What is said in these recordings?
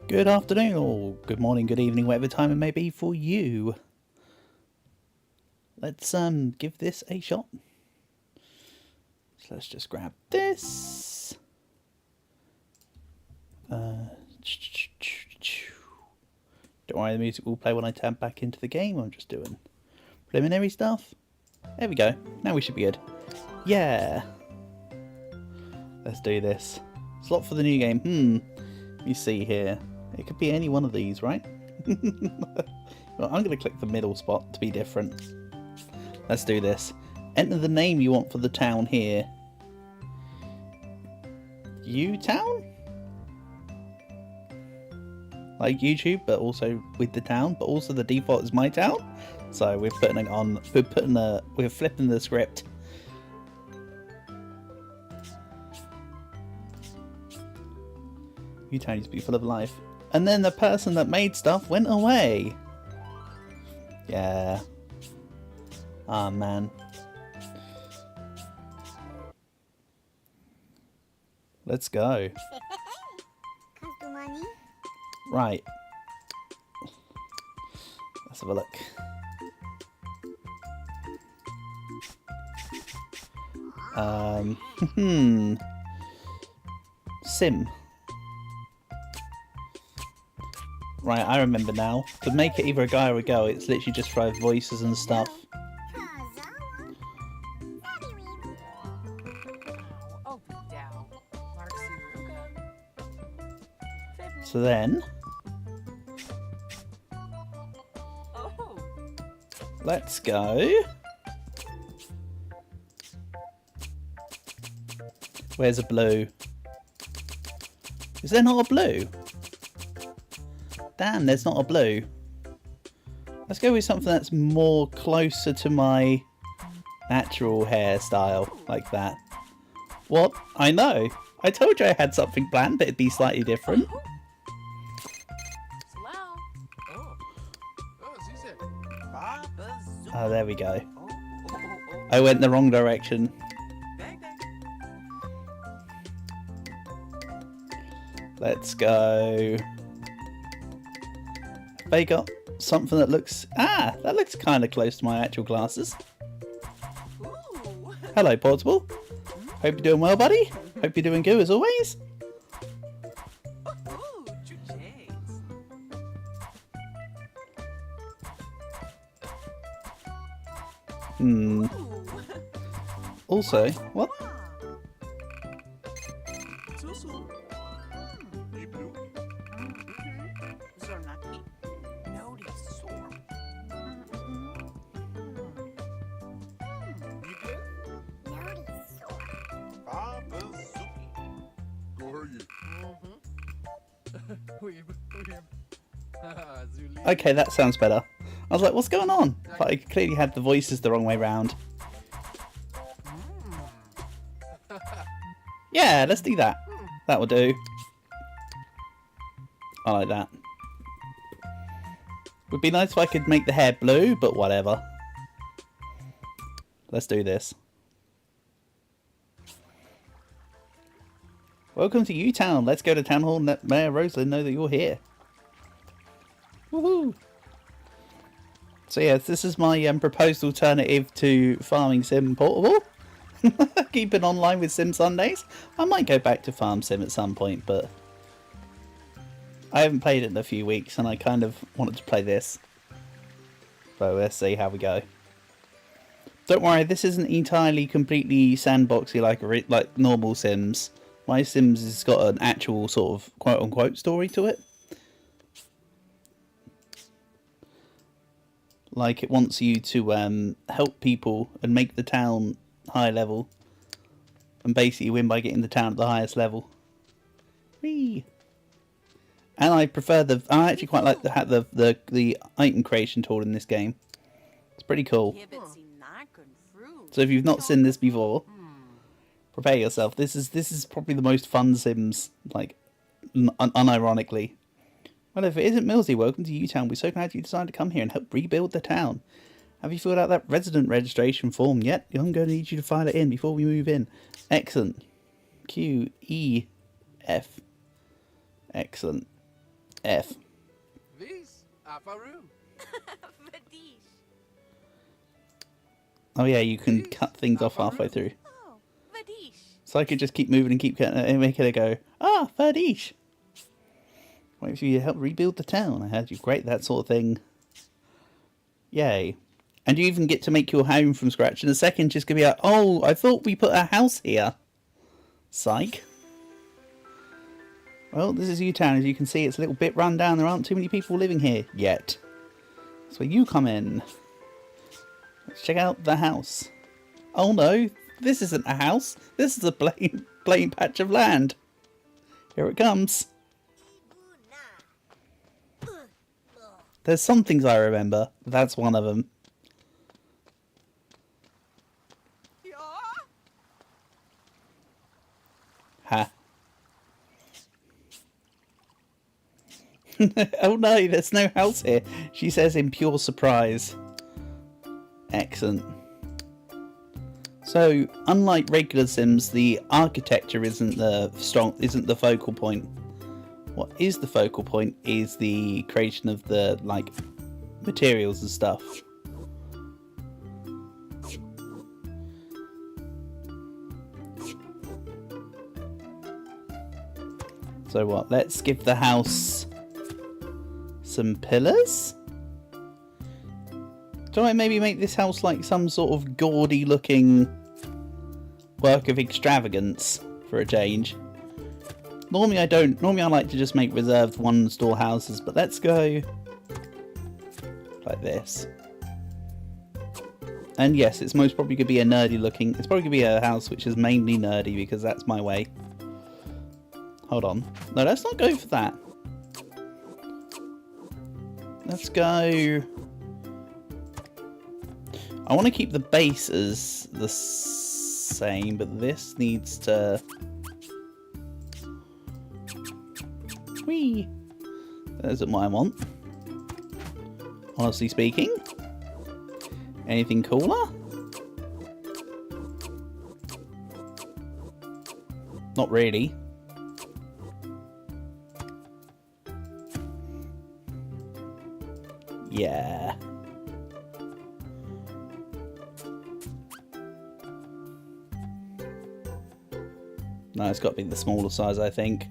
Good afternoon, or good morning, good evening, whatever time it may be for you. Let's give this a shot. So let's just grab this. Don't worry, the music will play when I tab back into the game. I'm just doing preliminary stuff. There we go. Now we should be good. Yeah. Let's do this. Slot for the new game. You see here. It could be any one of these, right? Well, I'm going to click the middle spot to be different. Let's do this. Enter the name you want for the town here. U-Town? Like YouTube, but also with the town, but also the default is my town. So we're putting it on. We're flipping the script. U-Town used to be full of life. And then the person that made stuff went away. Yeah. Ah, man. Let's go. Right. Let's have a look. Sim. Right, I remember now. To make it either a guy or a girl, it's literally just throw voices and stuff. So then... let's go. Where's a blue? Is there not a blue? Damn, there's not a blue. Let's go with something that's more closer to my natural hairstyle, like that. What? I know. I told you I had something planned, but it'd be slightly different. Oh, there we go. I went the wrong direction. Let's go. They got something that looks... ah, that looks kind of close to my actual glasses. Hello, Portable. Hope you're doing well, buddy. Hope you're doing good as always. Also, what? Okay, that sounds better. I was like, what's going on? But I clearly had the voices the wrong way round. Yeah, let's do that. That will do. I like that. Would be nice if I could make the hair blue, but whatever. Let's do this. Welcome to U-Town. Let's go to Town Hall and let Mayor Rosalind know that you're here. Woohoo! So yes, this is my proposed alternative to Farming Sim Portable. Keeping online with Sim Sundays. I might go back to Farm Sim at some point, but I haven't played it in a few weeks and I kind of wanted to play this. So let's see how we go. Don't worry, this isn't entirely completely sandboxy like normal Sims. MySims has got an actual sort of quote-unquote story to it. Like it wants you to help people and make the town high level. And basically win by getting the town at the highest level. Whee! And I prefer I actually quite like the item creation tool in this game. It's pretty cool. So if you've not seen this before, prepare yourself. This is probably the most fun Sims, like unironically. Well, if it isn't Millsy, welcome to U-Town. We're so glad you decided to come here and help rebuild the town. Have you filled out that resident registration form yet? I'm going to need you to file it in before we move in. Excellent. Q, E, F. Excellent. F. Vis Afaru. Vadish. Oh yeah, you can cut things off halfway through. Oh, Vadish. So I could just keep moving and keep cutting it and make it go, ah, Fardish. Wait for you to help rebuild the town. I heard you great, that sort of thing. Yay. And you even get to make your home from scratch in a second. Just gonna be like, oh, I thought we put a house here. Psych. Well, this is U-Town. As you can see, it's a little bit run down. There aren't too many people living here yet. That's where you come in. Let's check out the house. Oh no, this isn't a house. This is a plain patch of land. Here it comes. There's some things I remember. That's one of them. Ha. Oh no, there's no house here. She says in pure surprise. Excellent. So, unlike regular Sims, the architecture isn't the focal point. What is the focal point is the creation of the materials and stuff. So what? Let's give the house some pillars. Do I maybe make this house like some sort of gaudy looking work of extravagance for a change? Normally I don't. Normally I like to just make reserved one store houses, but let's go like this. And yes, it's most probably going to be a nerdy looking. It's probably going to be a house which is mainly nerdy because that's my way. Hold on. No, let's not go for that. Let's go... I want to keep the base as the same, but this needs to... Whee! That isn't what I want. Honestly speaking. Anything cooler? Not really. Yeah. No, it's got to be the smaller size, I think.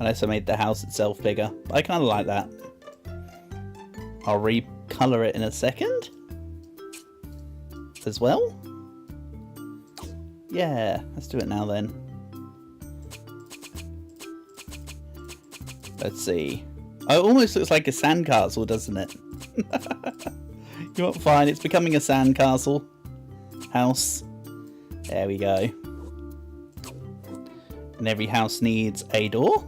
Unless I made the house itself bigger. I kind of like that. I'll recolour it in a second. As well. Yeah, let's do it now then. Let's see. Oh, it almost looks like a sandcastle, doesn't it? You know what? Fine, it's becoming a sandcastle house. There we go. And every house needs a door.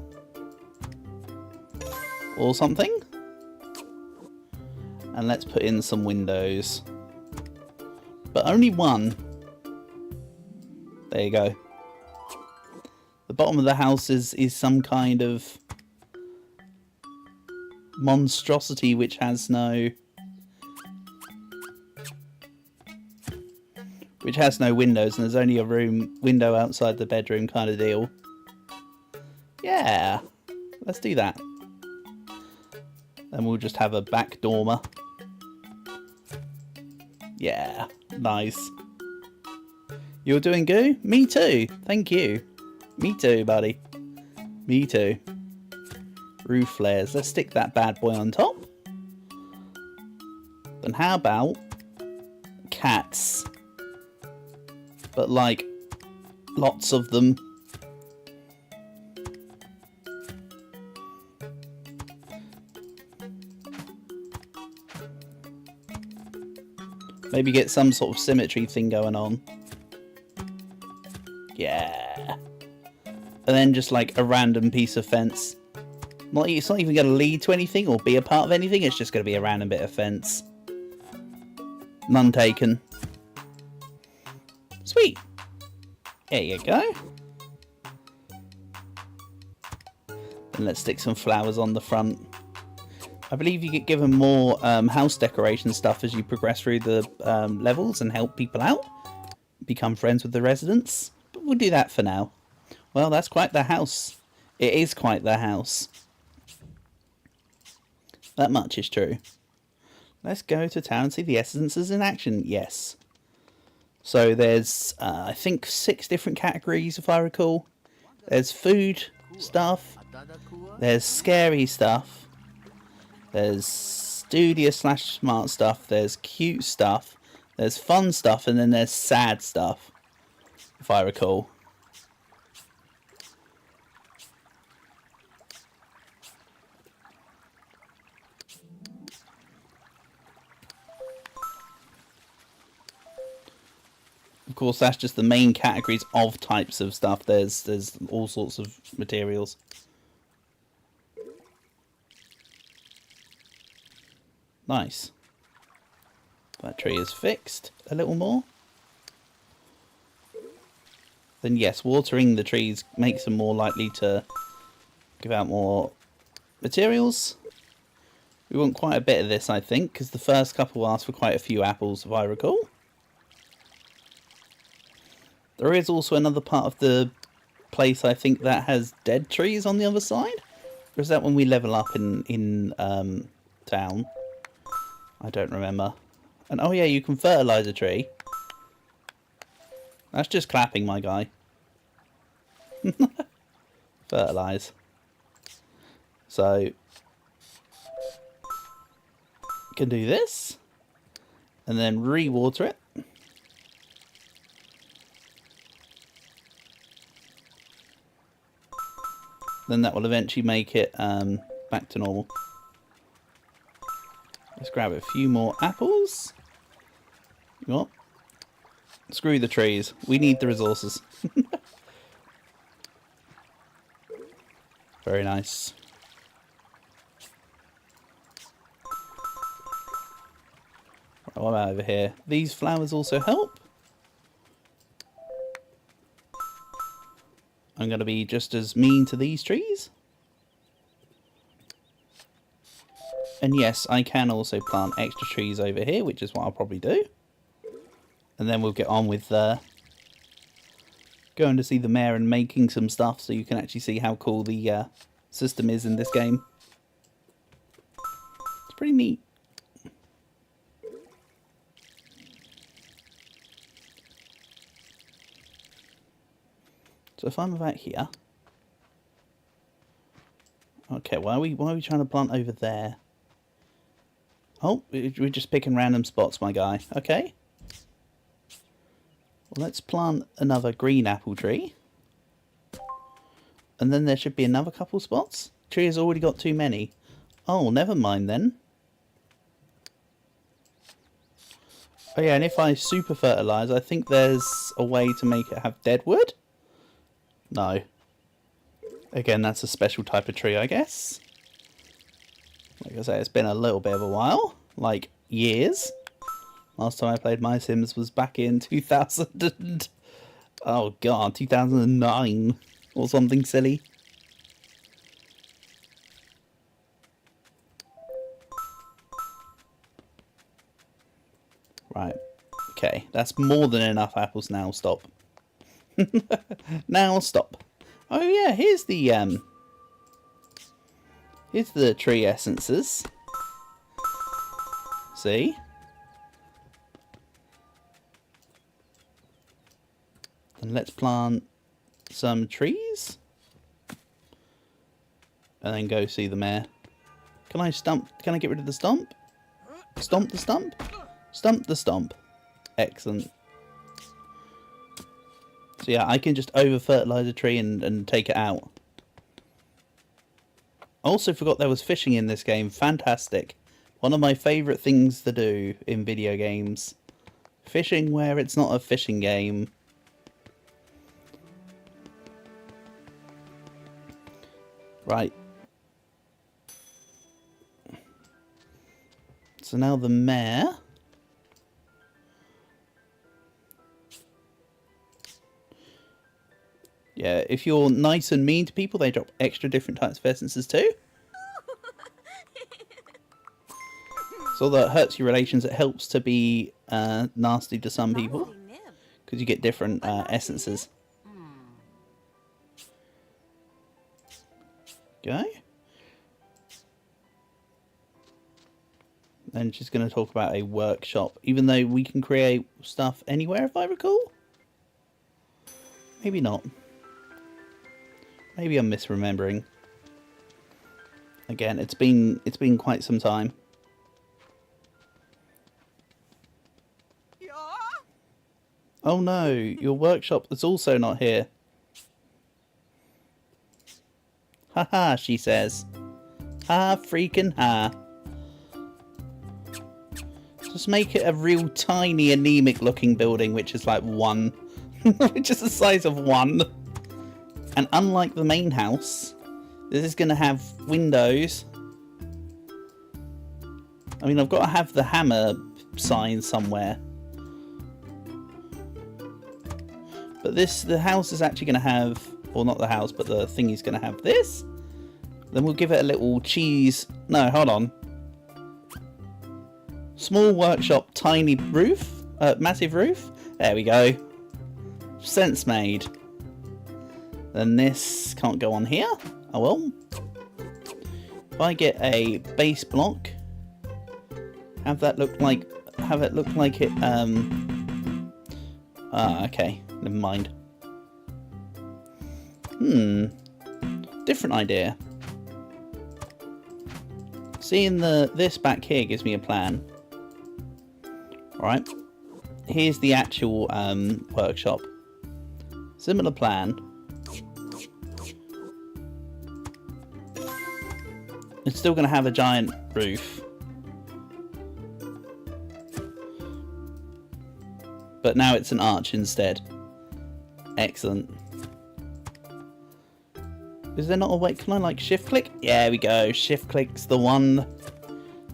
Or something. And let's put in some windows. But only one. There you go. The bottom of the house is some kind of monstrosity which has no windows, and there's only a window outside the bedroom kind of deal. Yeah, let's do that. Then we'll just have a back dormer. Yeah, nice. You're doing good? Me too. Thank you. Me too, buddy. Me too. Roof flares. Let's stick that bad boy on top. Then how about cats? But like lots of them. Maybe get some sort of symmetry thing going on. Yeah. And then just like a random piece of fence. It's not even going to lead to anything or be a part of anything. It's just going to be a random bit of fence. None taken. Sweet. There you go. And let's stick some flowers on the front. I believe you get given more house decoration stuff as you progress through the levels and help people out. Become friends with the residents. But we'll do that for now. Well, that's quite the house. It is quite the house. That much is true. Let's go to town and see the essences in action. Yes. So there's, I think, 6 different categories, if I recall. There's food stuff. There's scary stuff. There's studious/smart stuff. There's cute stuff. There's fun stuff. And then there's sad stuff, if I recall. Of course, that's just the main categories of types of stuff. There's all sorts of materials. Nice. That tree is fixed a little more. Then yes, watering the trees makes them more likely to give out more materials. We want quite a bit of this, I think, because the first couple asked for quite a few apples, if I recall. There is also another part of the place, I think, that has dead trees on the other side. Or is that when we level up in town? I don't remember. And oh yeah, you can fertilise a tree. That's just clapping, my guy. Fertilise. So, can do this. And then re-water it. Then that will eventually make it back to normal. Let's grab a few more apples. What? Screw the trees. We need the resources. Very nice. Right, what about over here? These flowers also help. I'm going to be just as mean to these trees. And yes, I can also plant extra trees over here, which is what I'll probably do. And then we'll get on with going to see the mayor and making some stuff so you can actually see how cool the system is in this game. It's pretty neat. So if I'm about here... Okay, why are we trying to plant over there? Oh, we're just picking random spots, my guy. Okay. Well, let's plant another green apple tree. And then there should be another couple spots. Tree has already got too many. Oh, never mind then. Oh yeah, and if I super fertilise, I think there's a way to make it have dead wood. No. Again, that's a special type of tree, I guess. Like I say, it's been a little bit of a while. Like, years. Last time I played MySims was back in 2000 and... Oh god, 2009. Or something silly. Right. Okay, that's more than enough apples now. Stop. Now stop. Oh yeah, here's the tree essences. See? And let's plant some trees. And then go see the mayor. Can I get rid of the stump? Stomp the stump? Stump the stump. Excellent. So yeah, I can just over-fertilise a tree and take it out. I also forgot there was fishing in this game. Fantastic. One of my favourite things to do in video games. Fishing where it's not a fishing game. Right. So now the mayor... Yeah, if you're nice and mean to people, they drop extra different types of essences too. So although it hurts your relations, it helps to be nasty to some people. Because you get different essences. Go. And she's going to talk about a workshop, even though we can create stuff anywhere, if I recall. Maybe not. Maybe I'm misremembering. Again, it's been quite some time. Yeah. Oh no, your workshop is also not here. Haha, she says. Ha freaking ha. Just make it a real tiny anemic looking building, which is like 1. Which is the size of 1. And unlike the main house, this is going to have windows. I mean, I've got to have the hammer sign somewhere. But the house is actually going to have, or not the house, but the thingy's going to have this. Then we'll give it a little cheese. No, hold on. Small workshop, tiny roof, massive roof. There we go. Sense made. Then this can't go on here. Oh well. If I get a base block, have it look like it. Okay. Never mind. Different idea. Seeing this back here gives me a plan. Alright. Here's the actual workshop. Similar plan. It's still going to have a giant roof. But now it's an arch instead. Excellent. Is there not a way? Can I like shift click? Yeah, we go. Shift click's the one.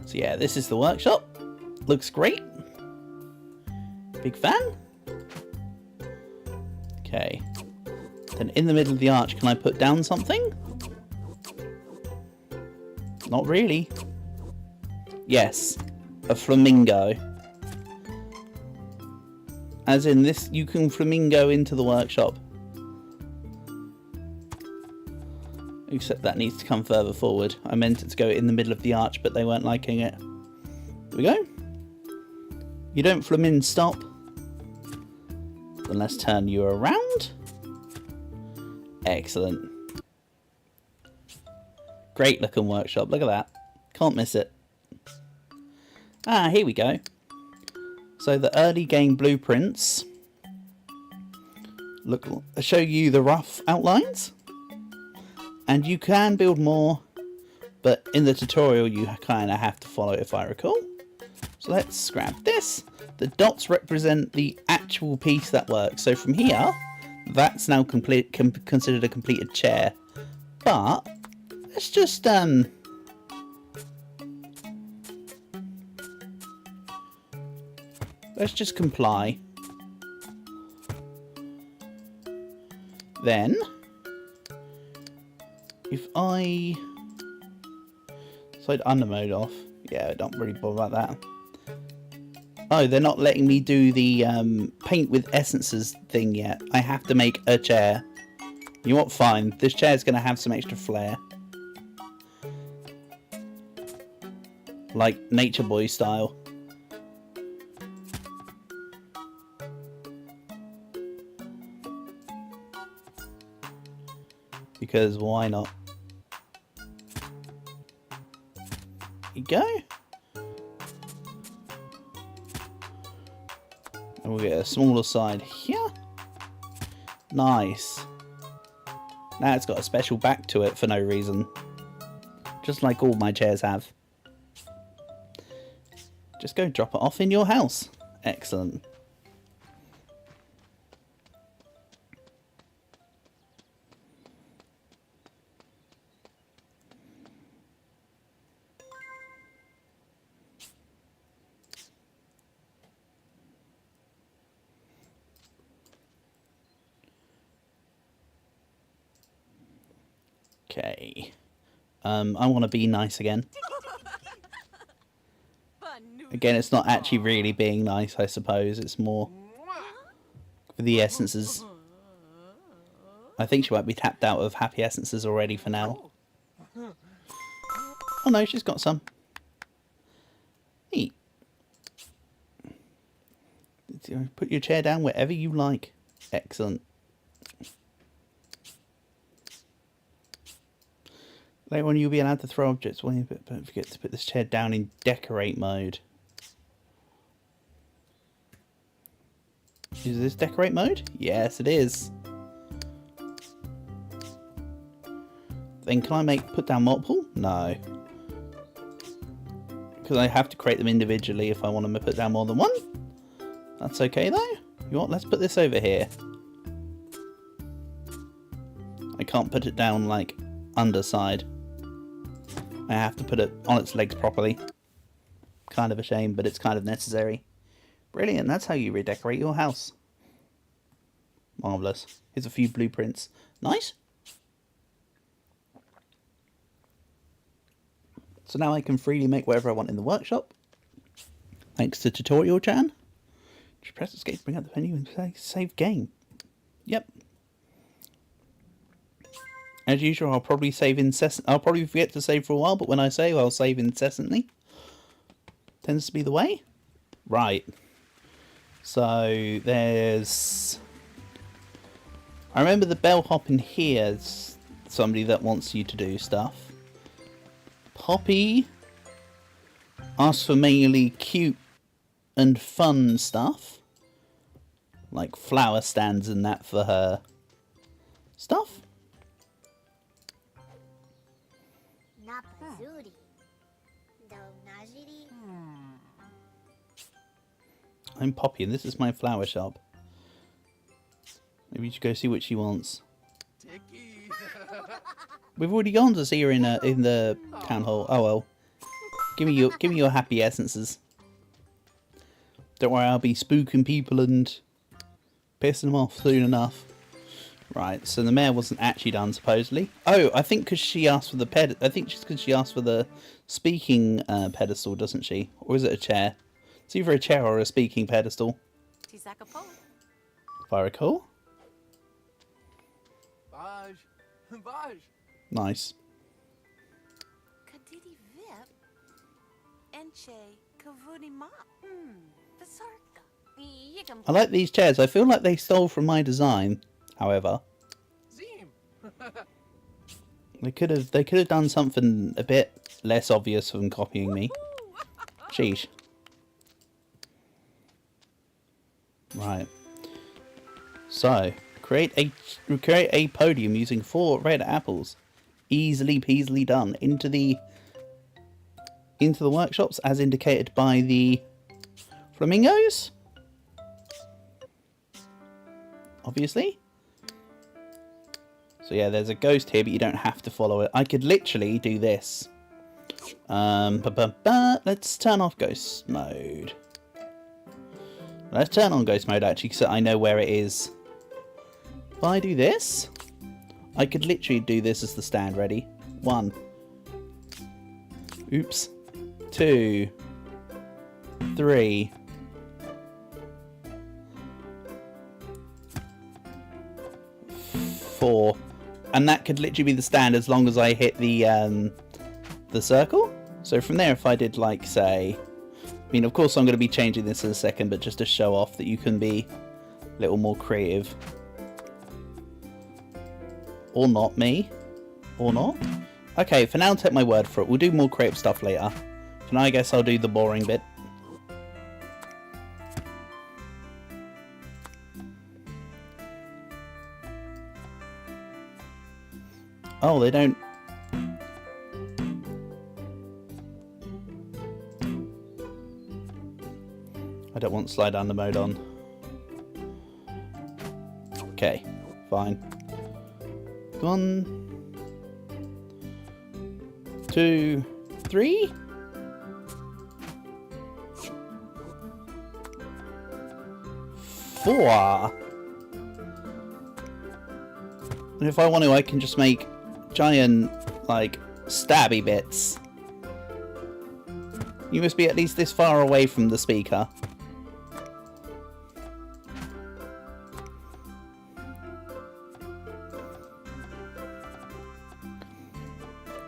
So yeah, this is the workshop. Looks great. Big fan. Okay. Then in the middle of the arch, can I put down something? Not really. Yes. A flamingo. As in this, you can flamingo into the workshop. Except that needs to come further forward. I meant it to go in the middle of the arch, but they weren't liking it. There we go. You don't flamin stop. Then let's turn you around. Excellent. Great looking workshop. Look at that. Can't miss it. Ah, here we go. So the early game blueprints show you the rough outlines. And you can build more, but in the tutorial you kind of have to follow it, if I recall. So let's grab this. The dots represent the actual piece that works. So from here, that's now considered a completed chair. But let's just comply. Then if I slide under mode off, yeah, don't really bother about that. Oh, they're not letting me do the paint with essences thing yet. I have to make a chair. You know what? Fine. This chair is going to have some extra flair. Like Nature Boy style. Because why not? There you go. And we'll get a smaller side here. Nice. Now it's got a special back to it for no reason. Just like all my chairs have. Just go drop it off in your house. Excellent. Okay. I want to be nice again. Again, it's not actually really being nice, I suppose. It's more for the essences. I think she might be tapped out of happy essences already for now. Oh no, she's got some. Eat. Put your chair down wherever you like. Excellent. Later on you'll be allowed to throw objects away, but don't forget to put this chair down in decorate mode. Is this decorate mode? Yes, it is. Then can I put down multiple? No. Because I have to create them individually if I want to put down more than one. That's okay though. You know what? Let's put this over here. I can't put it down like underside. I have to put it on its legs properly. Kind of a shame, but it's kind of necessary. Brilliant, that's how you redecorate your house. Marvellous. Here's a few blueprints. Nice. So now I can freely make whatever I want in the workshop. Thanks to Tutorial Chan. Just press escape to bring up the menu and say save game. Yep. As usual, I'll probably save I'll probably forget to save for a while, but when I save, I'll save incessantly. Tends to be the way. Right. So there's... I remember the bellhop in here is somebody that wants you to do stuff. Poppy asks for mainly cute and fun stuff. Like flower stands and that for her stuff. I'm Poppy and this is my flower shop. Maybe you should go see what she wants. We've already gone to see her in the town hall. Oh well. Give me your happy essences. Don't worry, I'll be spooking people and pissing them off soon enough. Right, so the mayor wasn't actually done supposedly. Oh, I think because she asked for the I think just because she asked for the speaking pedestal, doesn't she? Or is it a chair? It's either a chair or a speaking pedestal. If I recall. Nice. I like these chairs. I feel like they stole from my design, however. They could have done something a bit less obvious than copying me. Sheesh. Right. So, create a podium using 4 red apples. Easily peasily done. Into the workshops as indicated by the flamingos. Obviously. So yeah, there's a ghost here, but you don't have to follow it. I could literally do this. Let's turn off ghost mode. Let's turn on ghost mode actually, so I know where it is. If I do this, I could literally do this as the stand. Ready? 1. Oops. 2. 3. 4. And that could literally be the stand as long as I hit the circle. So from there, if I did like say, I mean, of course I'm going to be changing this in a second, but just to show off that you can be a little more creative. Or not, me. Or not. Okay, for now, take my word for it. We'll do more creative stuff later. For now, I guess I'll do the boring bit. Oh, they don't... I don't want slide down the mode on. Okay, fine. 1, 2, 3. 4. And if I want to, I can just make giant, like, stabby bits. You must be at least this far away from the speaker.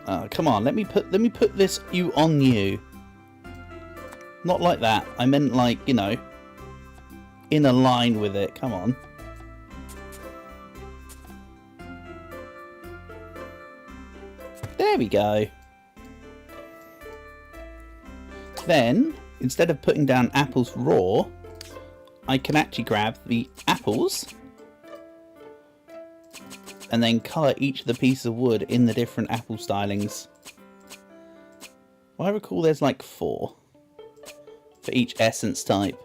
Oh, come on, let me put this you on you. Not like that. I meant like, you know, in a line with it. Come on. There we go. Then, instead of putting down apples raw, I can actually grab the apples and then colour each of the pieces of wood in the different apple stylings. Well, I recall there's like 4 for each essence type.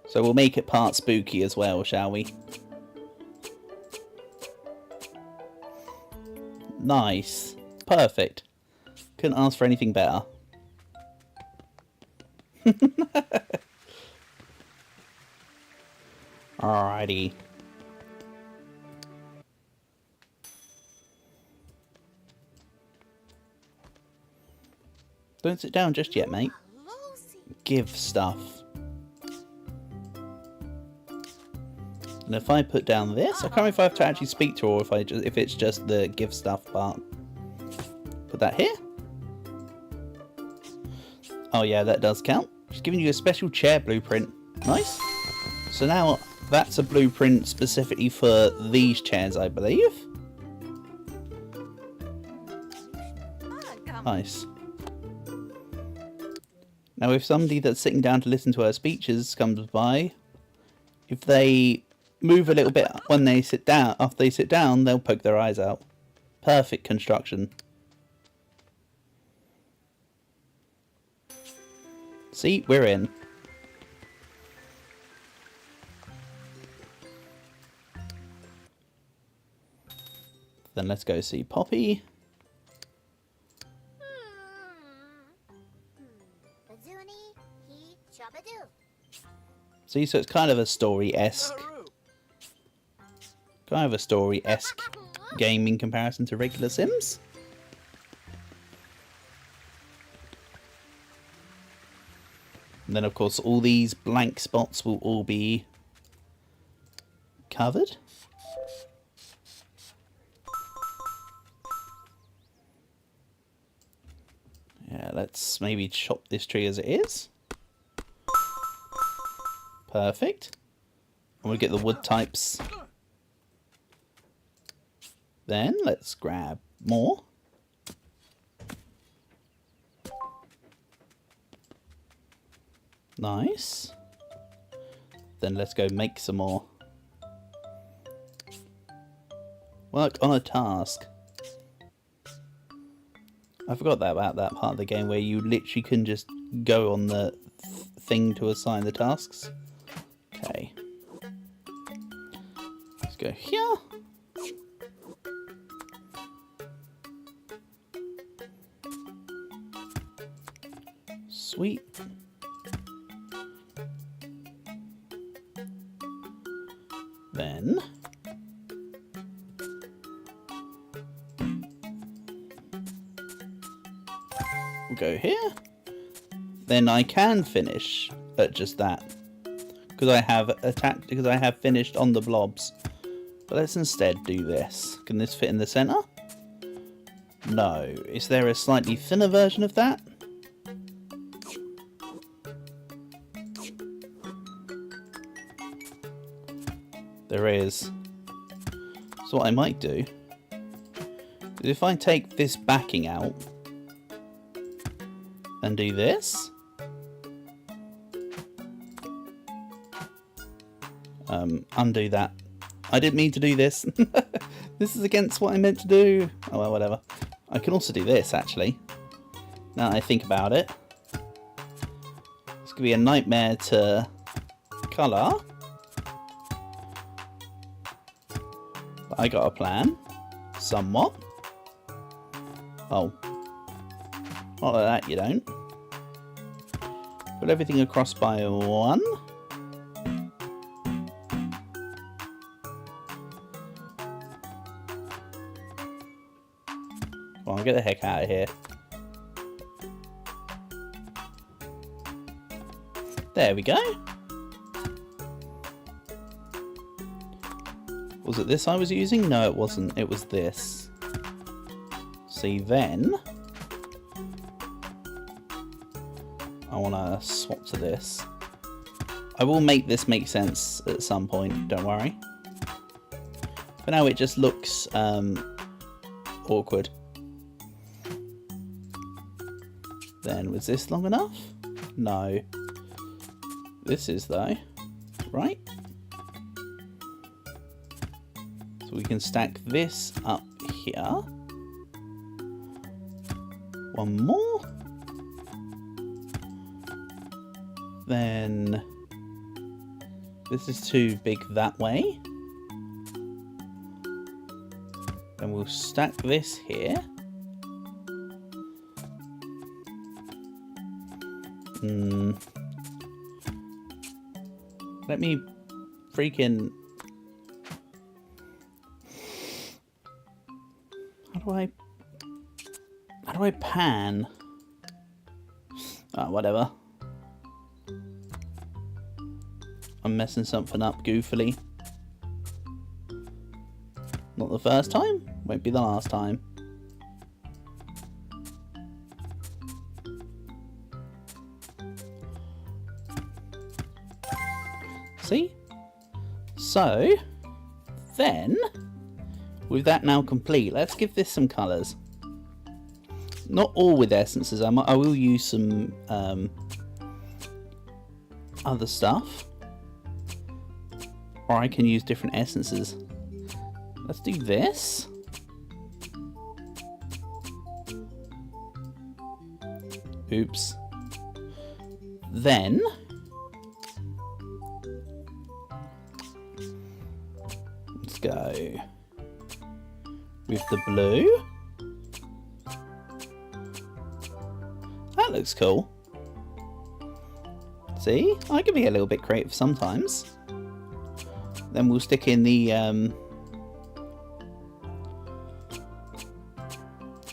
So we'll make it part spooky as well, shall we? Nice. Perfect. Couldn't ask for anything better. Alrighty. Don't sit down just yet, mate. Give stuff. And if I put down this, I can't remember if I have to actually speak to her or if it's just the give stuff part. Put that here. Oh yeah, that does count. She's giving you a special chair blueprint. Nice. So now that's a blueprint specifically for these chairs, I believe. Nice. Now if somebody that's sitting down to listen to her speeches comes by, if they move a little bit when they sit down, after they sit down, they'll poke their eyes out. Perfect construction. See, we're in. Then let's go see Poppy. See, so it's kind of a story-esque. Kind of a story-esque game in comparison to regular Sims. And then, of course, all these blank spots will all be covered. Yeah, let's maybe chop this tree as it is. Perfect. And we'll get the wood types. Then let's grab more. Nice. Then let's go make some more. Work on a task. I forgot about that part of the game where you literally can just go on the thing to assign the tasks. Okay. Let's go here. Sweet. Then we'll go here. Then I can finish at just that because I have finished on the blobs. But let's instead do this. Can this fit in the center? No. Is there a slightly thinner version of that? There is. So what I might do is if I take this backing out and do this, undo that. I didn't mean to do this. This is against what I meant to do. Oh well, whatever. I can also do this actually. Now that I think about it, it's gonna be a nightmare to colour. But I got a plan, somewhat. Oh, not like that. You don't. Put everything across by 1. Come on, get the heck out of here. There we go. Was it this I was using? No, it wasn't. It was this. See, then I want to swap to this. I will make this make sense at some point, don't worry. For now it just looks awkward. Then, was this long enough? No. This is though, right? So we can stack this up here. One more. Then this is too big that way. Then we'll stack this here. Let me freaking... How do I pan? Ah, whatever. I'm messing something up goofily. Not the first time, won't be the last time. See? So, then, with that now complete, let's give this some colours. Not all with essences, I will use some other stuff. Or I can use different essences. Let's do this. Oops. Then let's go with the blue. That looks cool. See, I can be a little bit creative sometimes. Then we'll stick in the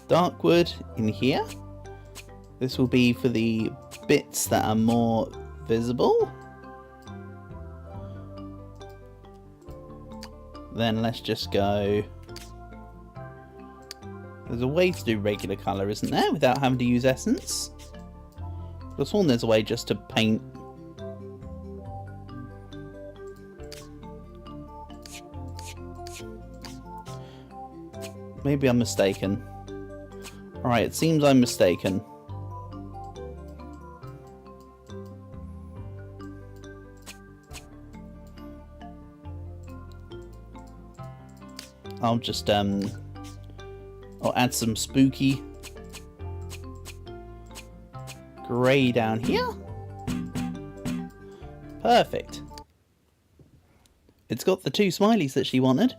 dark wood in here. This will be for the bits that are more visible. Then let's just go... There's a way to do regular colour, isn't there, without having to use essence? I've sworn there's a way just to paint. Maybe I'm mistaken. Alright, it seems I'm mistaken. I'll just I'll add some spooky grey down here. Perfect. It's got the two smileys that she wanted.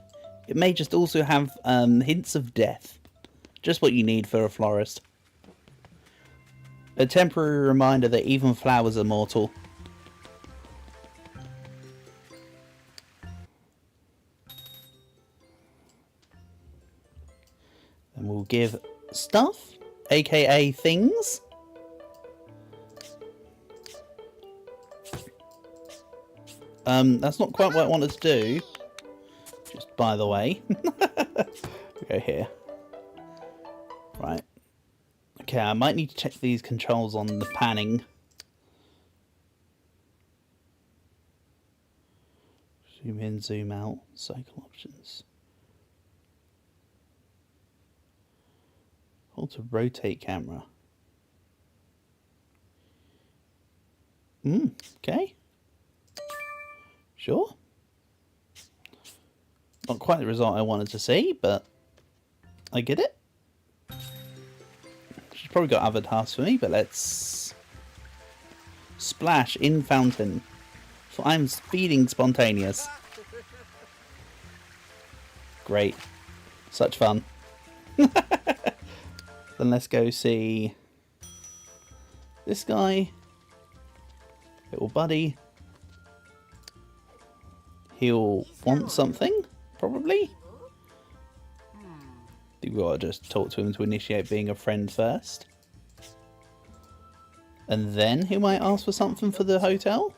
It may just also have hints of death. Just what you need for a florist. A temporary reminder that even flowers are mortal. And we'll give stuff, aka things. That's not quite what I wanted to do. Just by the way. We go here. Right. Okay, I might need to check these controls on the panning. Zoom in, zoom out, cycle options. Hold to rotate camera. Okay. Sure. Not quite the result I wanted to see, but I get it. She's probably got other tasks for me, but let's splash in fountain. So I'm feeding spontaneous. Great. Such fun. Then let's go see this guy. Little buddy. He'll want something, probably. We've got to just talk to him to initiate being a friend first. And then he might ask for something for the hotel.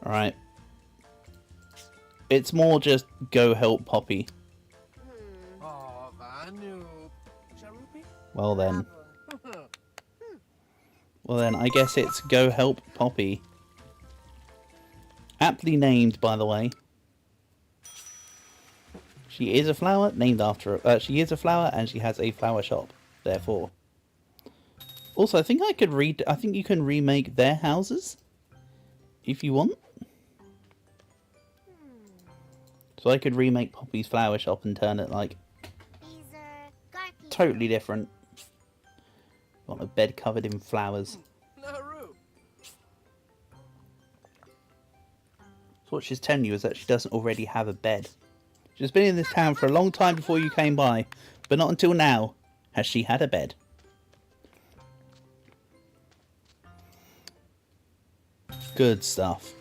Alright. It's more just go help Poppy. Oh, Vanu. Charupi? Well then. Well then, I guess it's go help Poppy. Aptly named, by the way. She is a flower, named after her. She is a flower, and she has a flower shop. Therefore. Also, I think I could read. I think you can remake their houses, if you want. So I could remake Poppy's flower shop and turn it like totally different. Want a bed covered in flowers. Naru. So what she's telling you is that she doesn't already have a bed. She's been in this town for a long time before you came by, but not until now has she had a bed. Good stuff.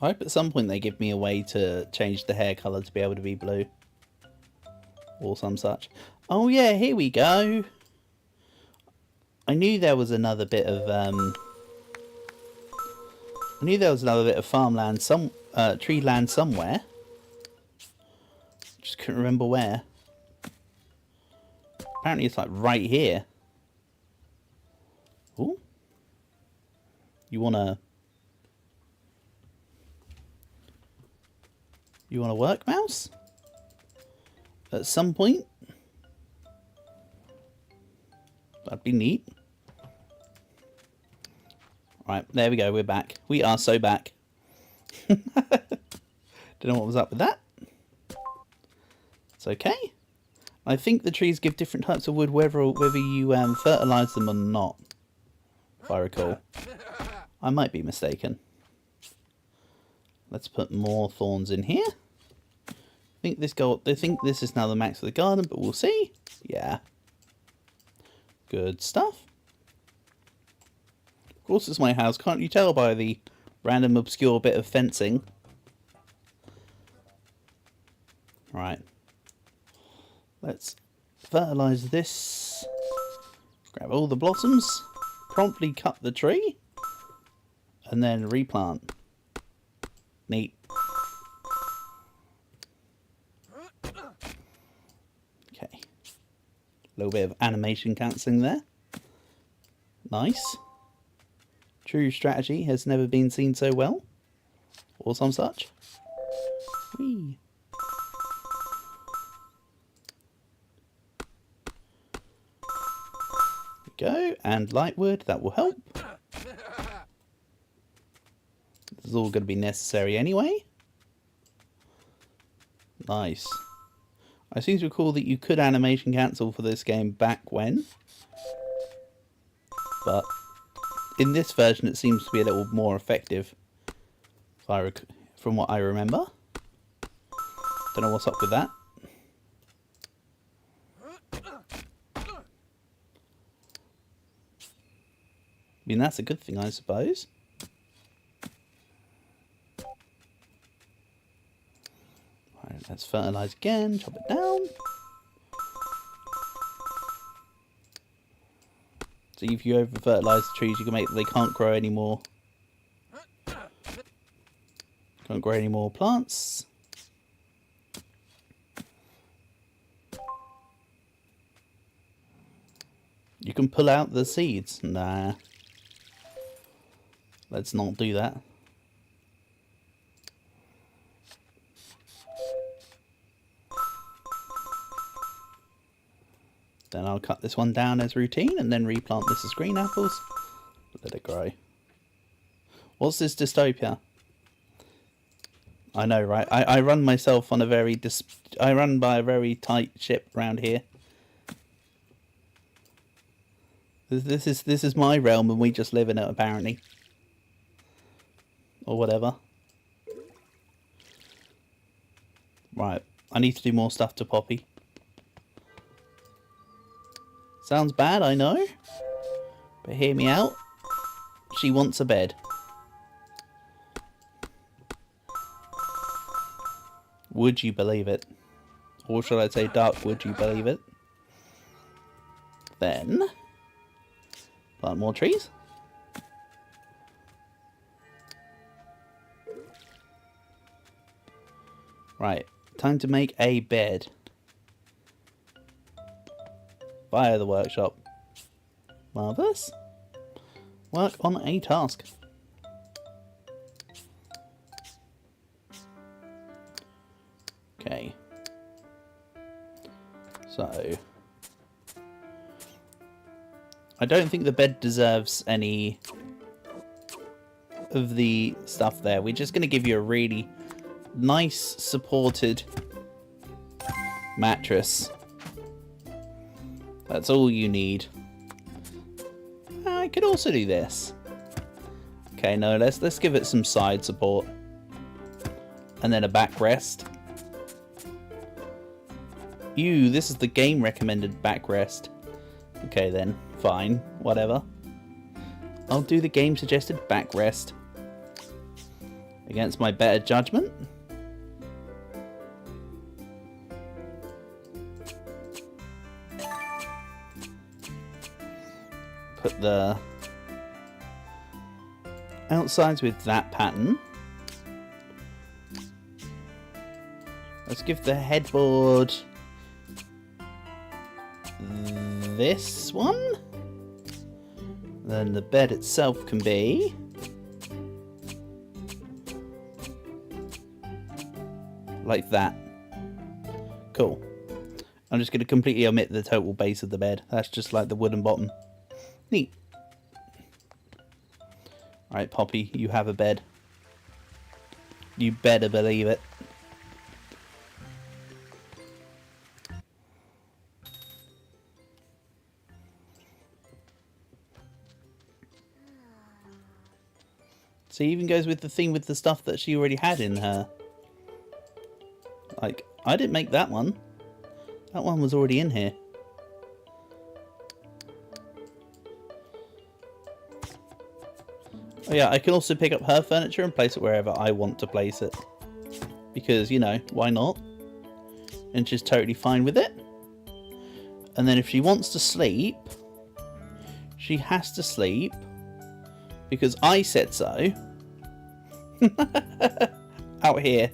I hope at some point they give me a way to change the hair colour to be able to be blue. Or some such. Oh yeah, here we go. I knew there was another bit of farmland, tree land somewhere. Just couldn't remember where. Apparently it's like right here. Ooh. You wanna work, mouse? At some point? That'd be neat. Right, there we go, we're back. We are so back. Don't know what was up with that. It's okay. I think the trees give different types of wood whether you fertilise them or not. If I recall. I might be mistaken. Let's put more thorns in here. I think this is now the max of the garden, but we'll see. Yeah. Good stuff. Of course it's my house, can't you tell by the random obscure bit of fencing? Right. Let's fertilise this. Grab all the blossoms. Promptly cut the tree. And then replant. Neat. Okay. A little bit of animation cancelling there. Nice. True strategy has never been seen so well. Or some such. Whee. Go, and lightwood, that will help. This is all going to be necessary anyway. Nice. I seem to recall that you could animation cancel for this game back when. But in this version it seems to be a little more effective. From what I remember. Don't know what's up with that. I mean, that's a good thing, I suppose. Right, let's fertilise again, chop it down. So if you over fertilise the trees, you can make they can't grow anymore. Can't grow any more plants. You can pull out the seeds. Nah. Let's not do that. Then I'll cut this one down as routine and then replant this as green apples. Let it grow. What's this dystopia? I know, right? I run myself on a very I run by a very tight ship around here. This is my realm and we just live in it apparently. Or whatever. Right, I need to do more stuff to Poppy. Sounds bad, I know. But hear me out. She wants a bed. Would you believe it? Or should I say dark, would you believe it? Then plant more trees. Right, time to make a bed via the workshop. Marvellous. Work on a task. Okay. So I don't think the bed deserves any of the stuff there. We're just going to give you a really nice supported mattress. That's all you need. I could also do this. Okay, no, let's give it some side support. And then a backrest. Ew, this is the game recommended backrest. Okay then, fine, whatever. I'll do the game suggested backrest. Against my better judgment. Put the outsides with that pattern. Let's give the headboard this one. Then the bed itself can be like that. Cool. I'm just going to completely omit the total base of the bed. That's just like the wooden bottom. Neat. Alright, Poppy, you have a bed. You better believe it. So it even goes with the thing with the stuff that she already had in her. Like, I didn't make that one. That one was already in here. Oh yeah, I can also pick up her furniture and place it wherever I want to place it. Because, you know, why not? And she's totally fine with it. And then if she wants to sleep, she has to sleep. Because I said so. Out here.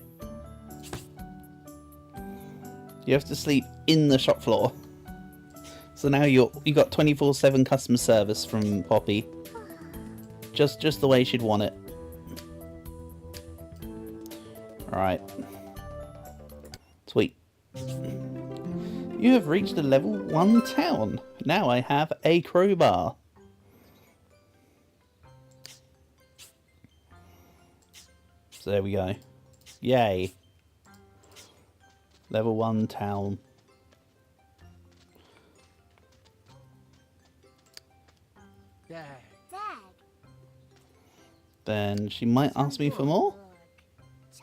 You have to sleep in the shop floor. So now you got 24/7 customer service from Poppy. Just the way she'd want it. Alright. Sweet. You have reached a level 1 town. Now I have a crowbar. So there we go. Yay. Level 1 town. Dad. Then she might ask me for more. It's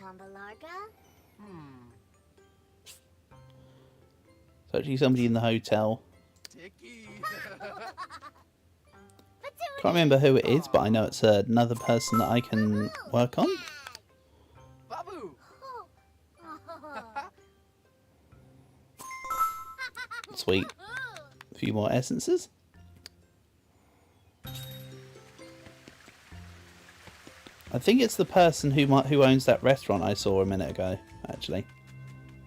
actually somebody in the hotel. Can't remember who it is, but I know it's another person that I can work on. Babu. Sweet. A few more essences. I think it's the person who owns that restaurant I saw a minute ago, actually.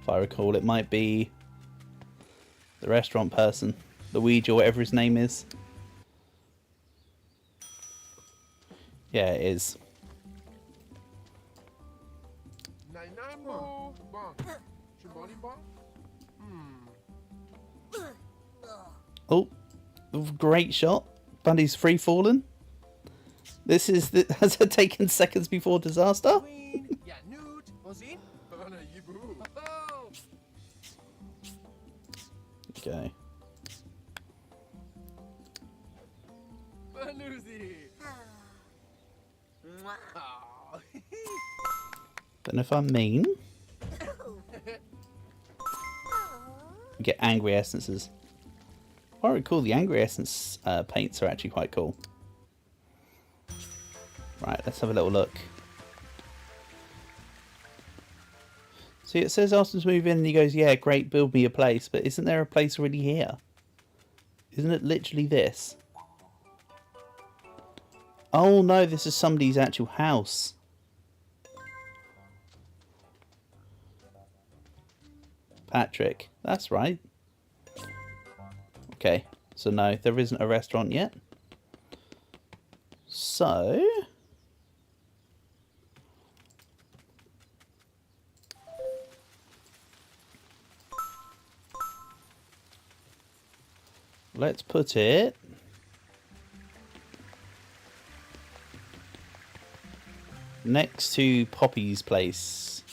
If I recall, it might be the restaurant person. Luigi or whatever his name is. Yeah, it is. Oh, great shot. Bundy's free falling. This is has it taken seconds before disaster? Okay. Then if I'm mean, we get angry essences. If I recall, the angry essence paints are actually quite cool. Right, let's have a little look. See, it says ask him to move in and he goes, yeah, great, build me a place. But isn't there a place already here? Isn't it literally this? Oh no, this is somebody's actual house. Patrick, that's right. Okay, so no, there isn't a restaurant yet. So... let's put it... next to Poppy's place.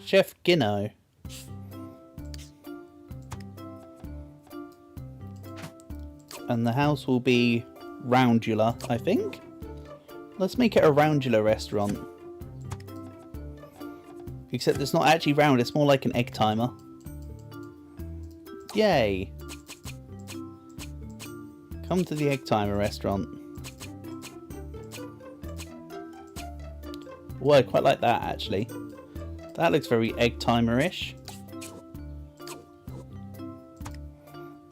Chef Ginno. And the house will be roundular, I think. Let's make it a roundular restaurant. Except it's not actually round, it's more like an egg timer. Yay! Come to the egg timer restaurant. Well, I quite like that actually. That looks very egg timer-ish.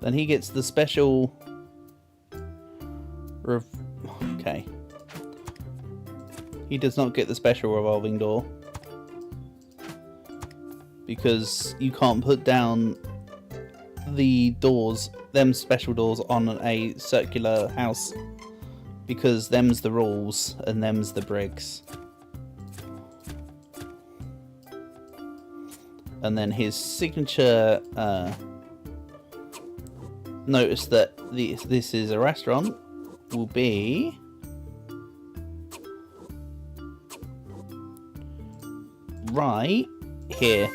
Then he gets the special... okay. He does not get the special revolving door. Because you can't put down the doors, them special doors, on a circular house. Because them's the rules and them's the bricks. And then his signature notice that this is a restaurant will be right here.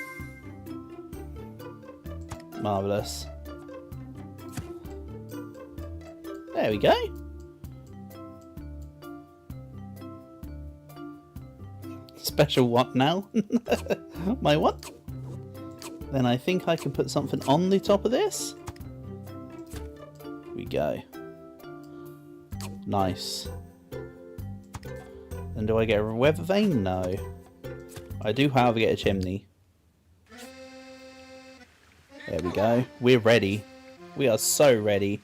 Marvellous. There we go. Special what now? My what? Then I think I can put something on the top of this. Here we go. Nice. And do I get a weather vane? No. I do, however, get a chimney. There we go. We're ready. We are so ready.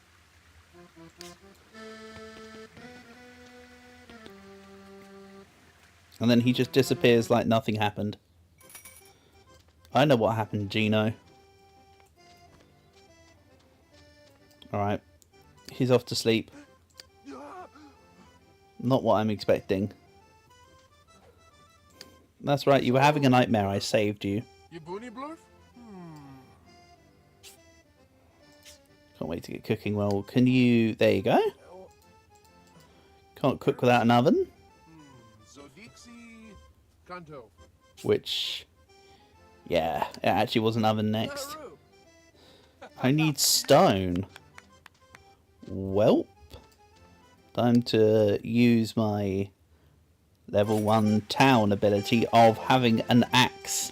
And then he just disappears like nothing happened. I know what happened, Gino. Alright. He's off to sleep. Not what I'm expecting. That's right, you were having a nightmare. I saved you. Can't wait to get cooking. Well, can you... there you go. Can't cook without an oven. Which... yeah, it actually was an oven next. I need stone. Welp. Time to use my level 1 town ability of having an axe.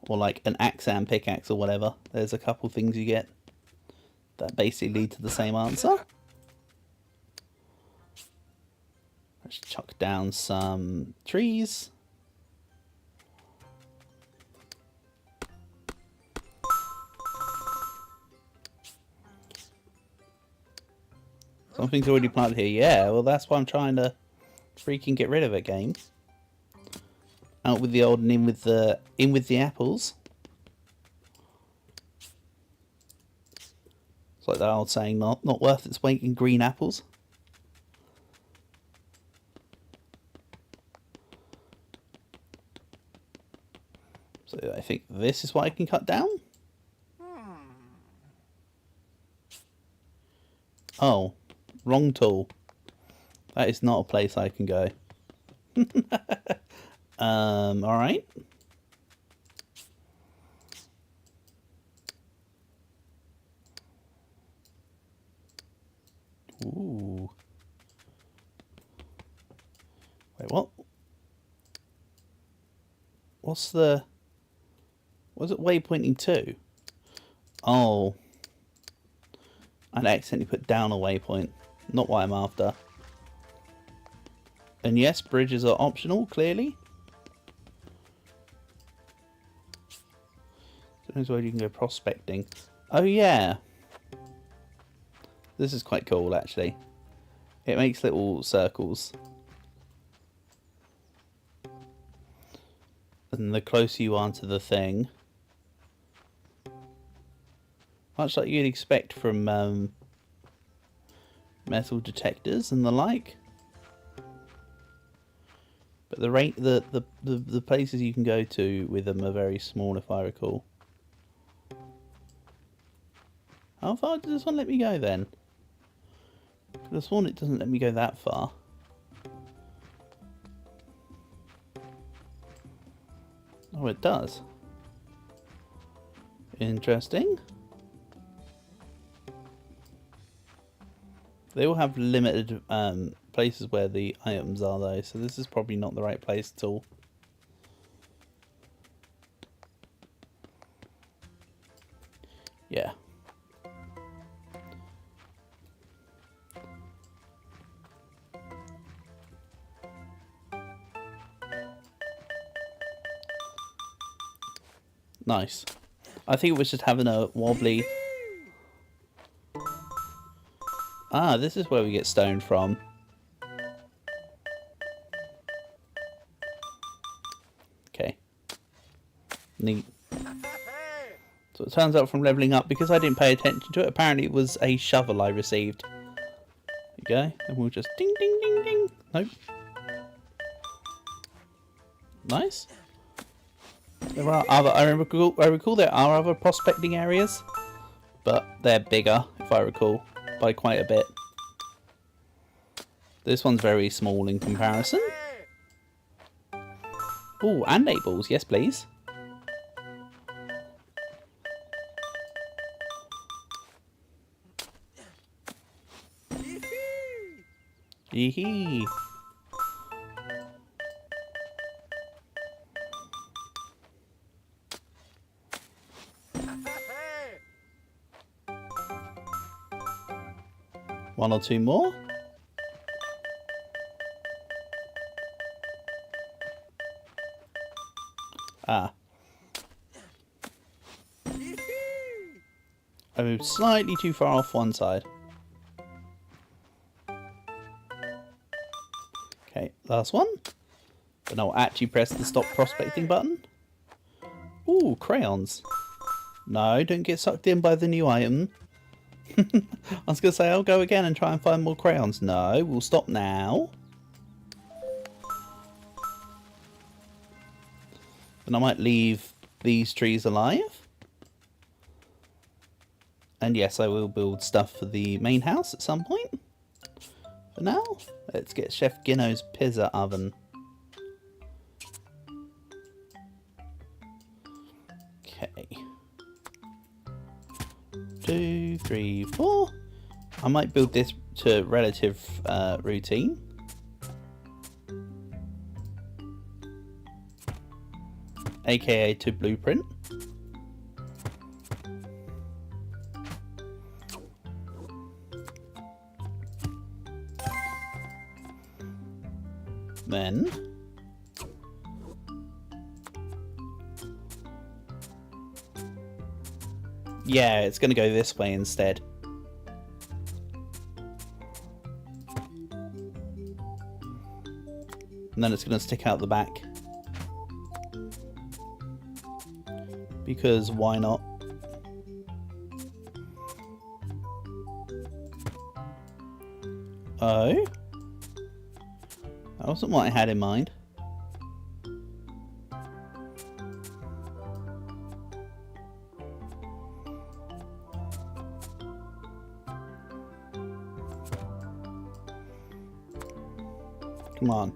Or like an axe and pickaxe or whatever. There's a couple things you get that basically lead to the same answer. Let's chuck down some trees. Something's already planted here. Yeah, well that's why I'm trying to freaking get rid of it, game. Out with the old and in with the apples. It's like that old saying, not worth its weight in green apples. So I think this is what I can cut down. Oh. Wrong tool. That is not a place I can go. Alright. Ooh. Wait, what? What's it waypointing to? Oh. I accidentally put down a waypoint. Not what I'm after. And yes, bridges are optional, clearly. So Here's where you can go prospecting. Oh yeah. This is quite cool actually. It makes little circles. And the closer you are to the thing, much like you'd expect from metal detectors and the like. But the places you can go to with them are very small, if I recall. How far does this one let me go then? I could have sworn it doesn't let me go that far. Oh, it does. Interesting. They all have limited places where the items are though, so this is probably not the right place at all. Yeah. Nice. I think it was just having a wobbly... Ah, this is where we get stone from. Okay. Neat. So it turns out from leveling up, because I didn't pay attention to it, apparently it was a shovel I received. There you go. And we'll just ding ding ding ding. Nope. Nice. There are other, I recall there are other prospecting areas, but they're bigger, if I recall, by quite a bit. This one's very small in comparison. Oh, and 8 balls, yes please. Yee-hee. One or two more. Ah. I moved slightly too far off one side. Okay, last one. But I'll actually press the stop prospecting button. Ooh, crayons. No, don't get sucked in by the new item. I was going to say I'll go again and try and find more crayons. No, we'll stop now. And I might leave these trees alive. And yes, I will build stuff for the main house at some point. For now, let's get Chef Ginno's pizza oven. Okay. 2, 3, 4. I might build this to relative routine. AKA to blueprint. Then yeah, it's going to go this way instead. And then it's going to stick out the back. Because why not? Oh? That wasn't what I had in mind. Come on.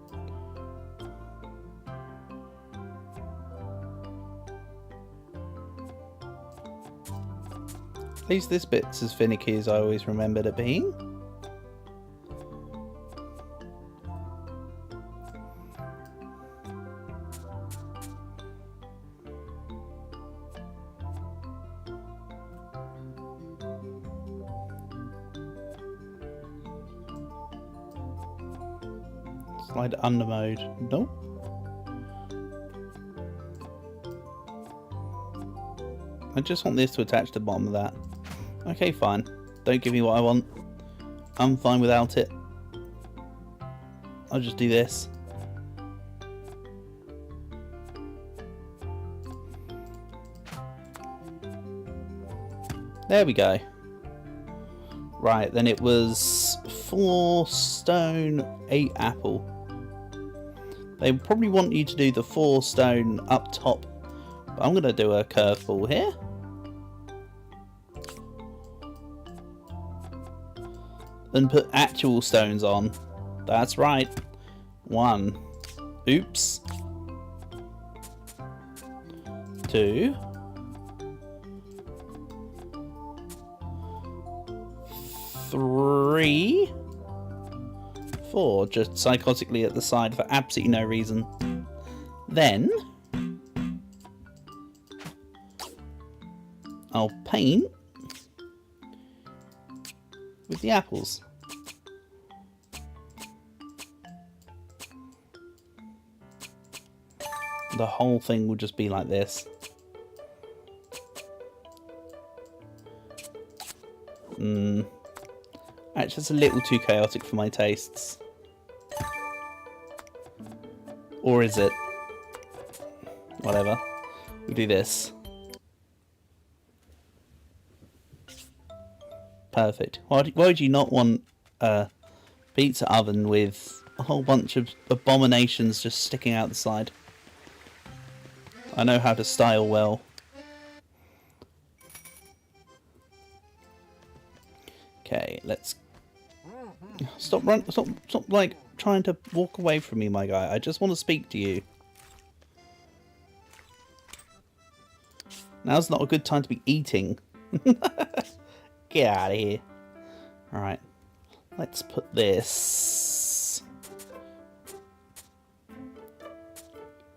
At least this bit's as finicky as I always remembered it being. Slide under mode. Nope. I just want this to attach to the bottom of that. Okay, fine. Don't give me what I want. I'm fine without it. I'll just do this. There we go. Right, then it was 4 stone, 8 apple. They probably want you to do the 4 stone up top. But I'm going to do a curveball here. And put actual stones on. That's right. 1. Oops. 2. 3. 4. Just psychotically at the side for absolutely no reason. Then I'll paint with the apples. The whole thing will just be like this. Actually, it's a little too chaotic for my tastes. Or is it? Whatever. We'll do this. Perfect. Why would you not want a pizza oven with a whole bunch of abominations just sticking out the side? I know how to style well. Okay, let's stop like trying to walk away from me, my guy. I just want to speak to you. Now's not a good time to be eating. Get out of here. Alright. Let's put this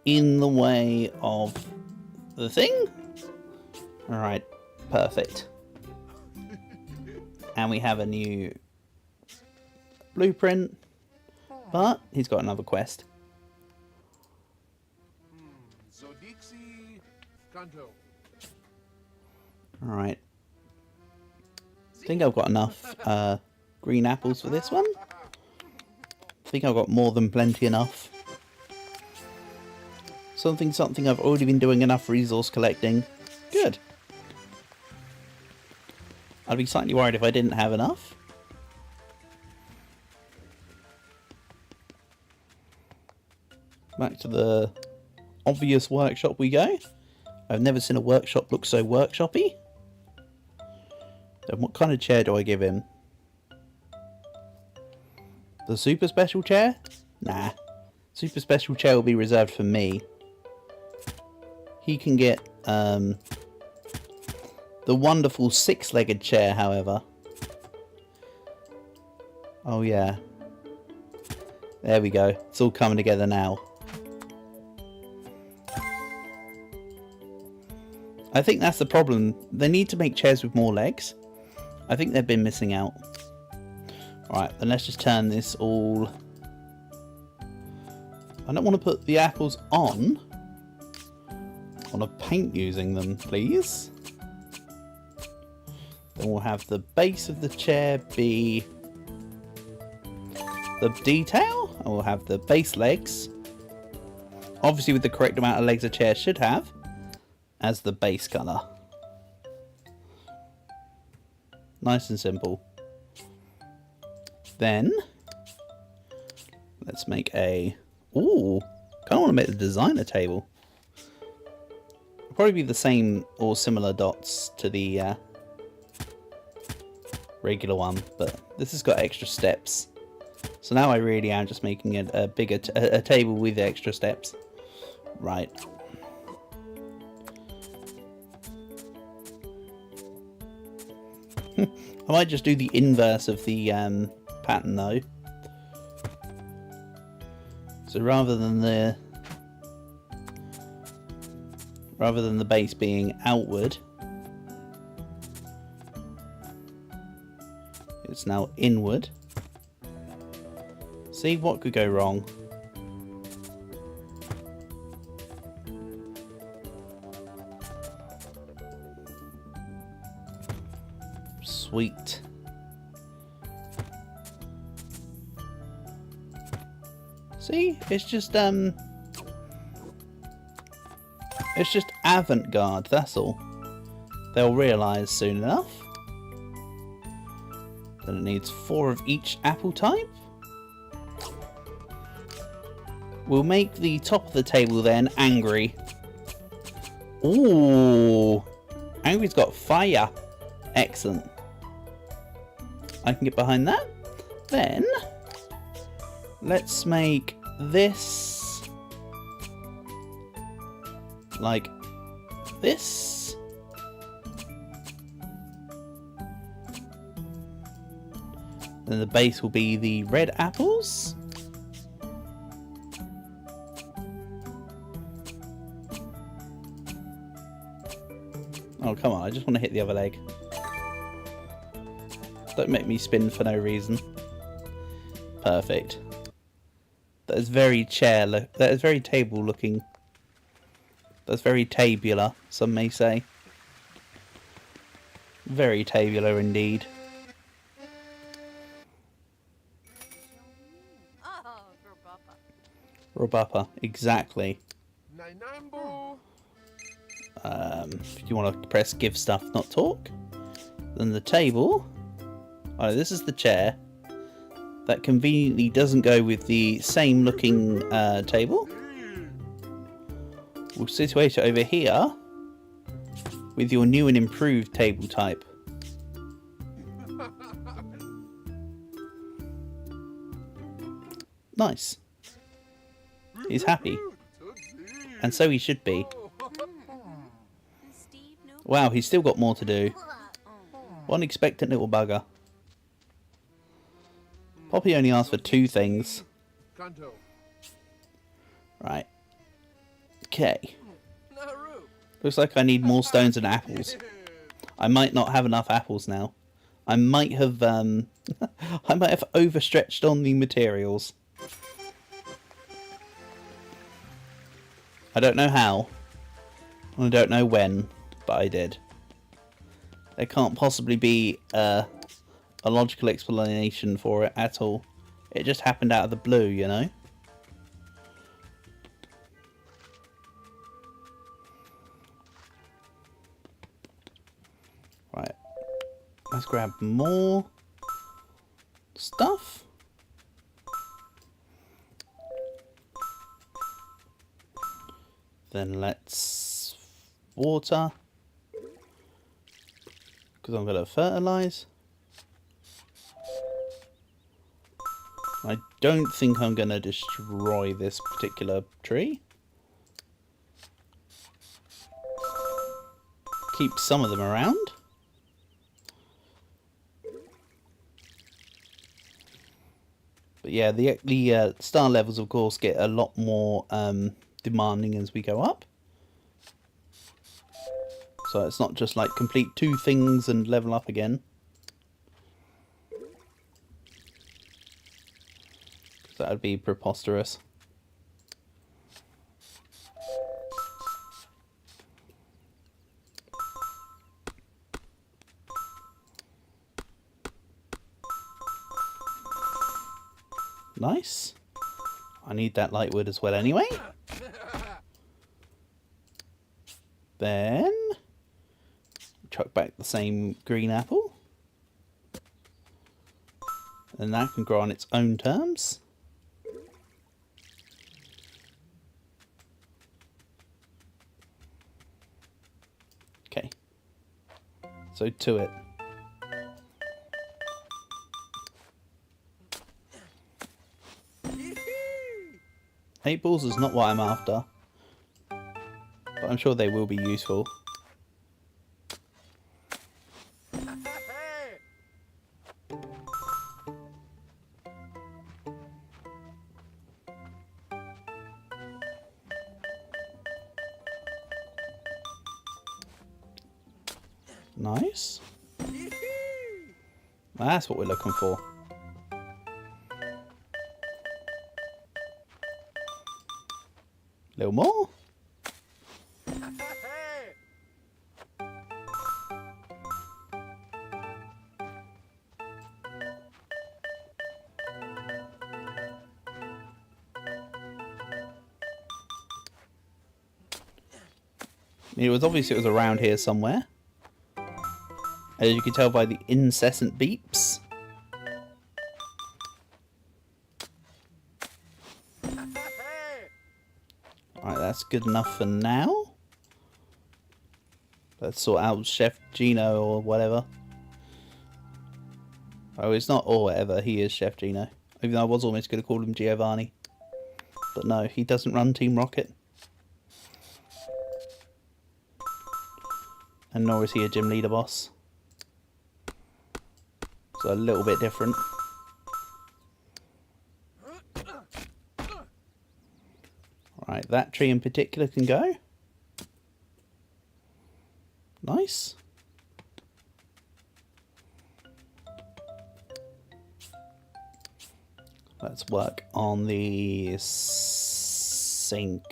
in the way of the thing. Alright. Perfect. And we have a new blueprint. But he's got another quest. Alright. I think I've got enough green apples for this one. I think I've got more than plenty enough. Something I've already been doing enough resource collecting. Good. I'd be slightly worried if I didn't have enough. Back to the obvious workshop we go. I've never seen a workshop look so workshopy. Then what kind of chair do I give him? The super special chair? Nah. Super special chair will be reserved for me. He can get the wonderful 6-legged chair, however. Oh yeah. There we go. It's all coming together now. I think that's the problem. They need to make chairs with more legs. I think they've been missing out. Alright, then let's just turn this all... I don't want to put the apples on. I want to paint using them, please. Then we'll have the base of the chair be the detail. And we'll have the base legs. Obviously with the correct amount of legs a chair should have. As the base colour. Nice and simple. Then let's make a... Ooh, kind of want to make the designer table. It'll probably be the same or similar dots to the regular one, but this has got extra steps. So now I really am just making it a bigger a table with extra steps. Right. I might just do the inverse of the pattern though. So rather than the base being outward, it's now inward. See, what could go wrong? Sweet. See, it's just avant-garde, that's all. They'll realise soon enough that it needs 4 of each apple type. We'll make the top of the table then angry. Ooh, angry's got fire. Excellent. I can get behind that. Then let's make this like this. Then the base will be the red apples. Oh, come on, I just want to hit the other leg. Don't make me spin for no reason. Perfect. That is very that is very table looking. That's very tabular, some may say. Very tabular indeed. Oh, Robapa. Robapa, exactly. If you want to press give stuff, not talk. Then the table. Oh, this is the chair. That conveniently doesn't go with the same looking table. We'll situate it over here with your new and improved table type. Nice. He's happy. And so he should be. Steve, no. Wow, he's still got more to do. What an expectant little bugger. Poppy only asked for 2 things. Right. Okay. Looks like I need more stones and apples. I might not have enough apples now. I might have I might have overstretched on the materials. I don't know how. I don't know when, but I did. There can't possibly be a logical explanation for it at all. It just happened out of the blue, you know? Right. Let's grab more stuff. Then let's water. Because I'm going to fertilise. I don't think I'm going to destroy this particular tree. Keep some of them around. But yeah, the star levels, of course, get a lot more demanding as we go up. So it's not just like complete 2 things and level up again. That would be preposterous. Nice. I need that light wood as well anyway. Then chuck back the same green apple. And that can grow on its own terms. Okay. So to it. Eight balls is not what I'm after, but I'm sure they will be useful. Nice. That's what we're looking for. A little more. It was around here somewhere. As you can tell by the incessant beeps. Alright, that's good enough for now. Let's sort out Chef Gino or whatever. Oh, it's not or whatever, he is Chef Gino. Even though I was almost going to call him Giovanni. But no, he doesn't run Team Rocket. And nor is he a gym leader boss. So a little bit different. Alright, that tree in particular can go. Nice. Let's work on the sink.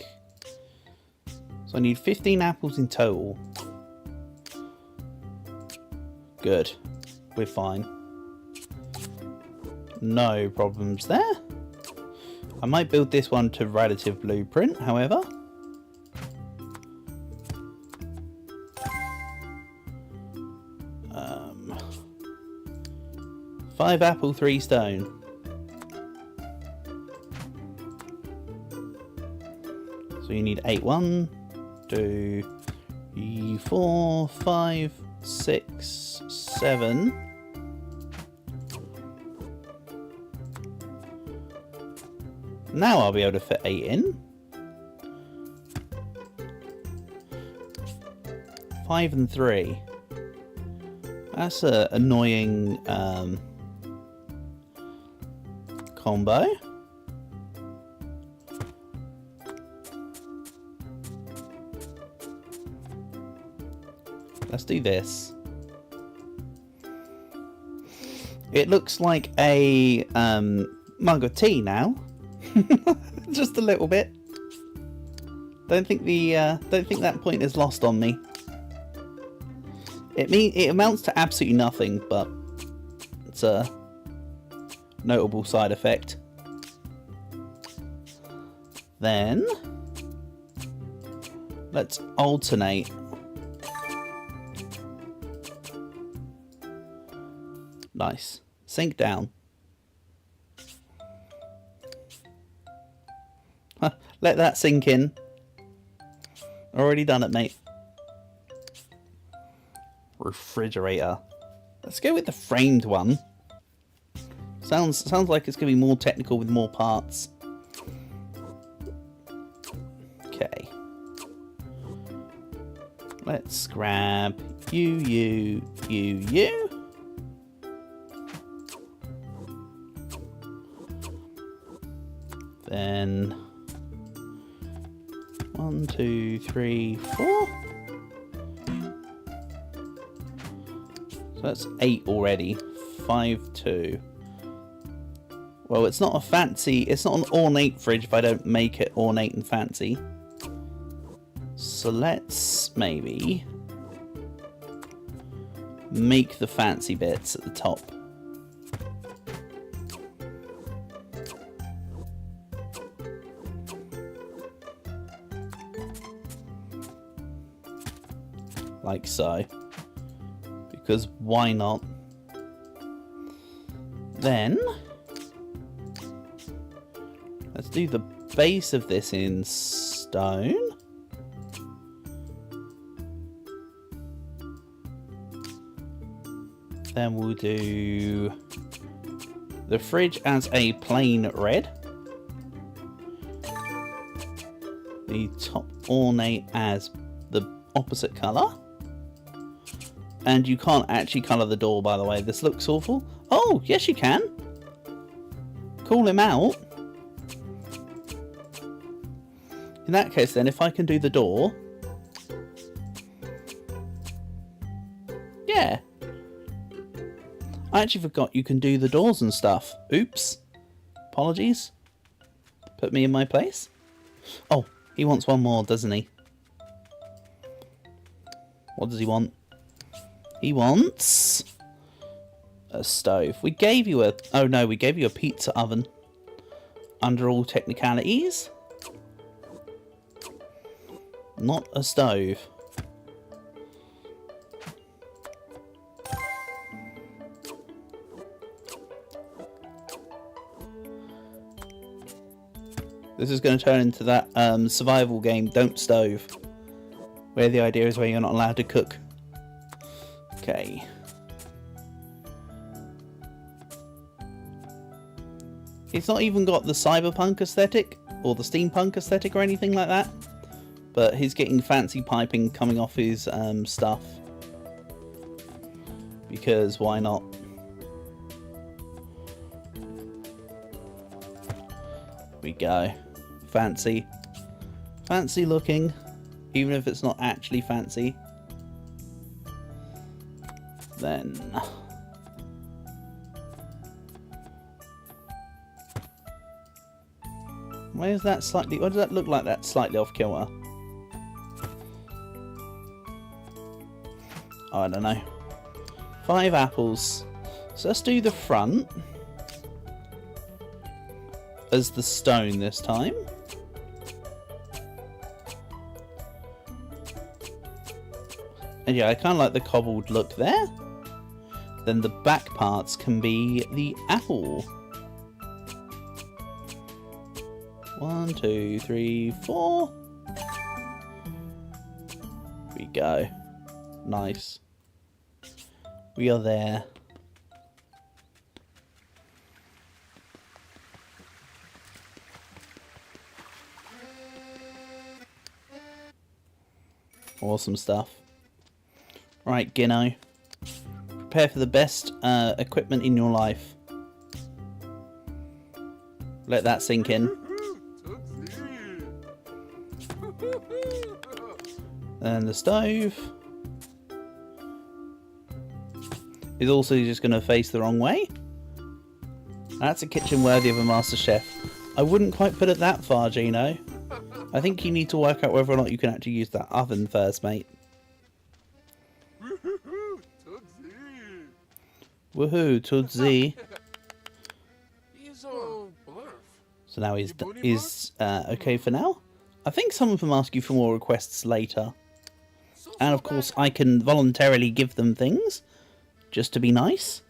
So I need 15 apples in total. Good. We're fine. No problems there. I might build this one to relative blueprint, however. Five apple, 3 stone. So you need 8. 1, 2, 3, 4, 5, 6, 7. Now I'll be able to fit 8 in. 5 and 3. That's an annoying combo. Let's do this. It looks like a mug of tea now. Just a little bit. Don't think that point is lost on me. It amounts to absolutely nothing, but it's a notable side effect. Then let's alternate. Nice. Sink down. Let that sink in. Already done it, mate. Refrigerator. Let's go with the framed one. Sounds like it's going to be more technical with more parts. Okay. Let's grab you. Then 1, 2, 3, 4. So that's 8 already. 5, 2. Well, it's not an ornate fridge if I don't make it ornate and fancy. So let's maybe make the fancy bits at the top. Like so. Because why not? Then let's do the base of this in stone. Then we'll do the fridge as a plain red. The top ornate as the opposite colour. And you can't actually colour the door, by the way. This looks awful. Oh, yes you can. Call him out. In that case then, if I can do the door. Yeah. I actually forgot you can do the doors and stuff. Oops. Apologies. Put me in my place. Oh, he wants one more, doesn't he? What does he want? He wants a stove. We gave you a... Oh no, we gave you a pizza oven. Under all technicalities. Not a stove. This is going to turn into that survival game, Don't Stove, where the idea is where you're not allowed to cook. Okay. It's not even got the cyberpunk aesthetic or the steampunk aesthetic or anything like that, but he's getting fancy piping coming off his stuff. Because why not? We go. Fancy. Fancy looking, even if it's not actually fancy. Then why is that slightly, what does that look like that's slightly off kilter? I don't know. 5 apples. So let's do the front as the stone this time. And yeah, I kind of like the cobbled look there. Then the back parts can be the apple. 1, 2, 3, 4. We go. Nice. We are there. Awesome stuff. Right, Gino. Prepare for the best equipment in your life. Let that sink in. And the stove is also just going to face the wrong way. That's a kitchen worthy of a master chef. I wouldn't quite put it that far, Gino. I think you need to work out whether or not you can actually use that oven first, mate. Woohoo, Tootsie. So now he's okay for now. I think some of them ask you for more requests later. And of course I can voluntarily give them things, just to be nice.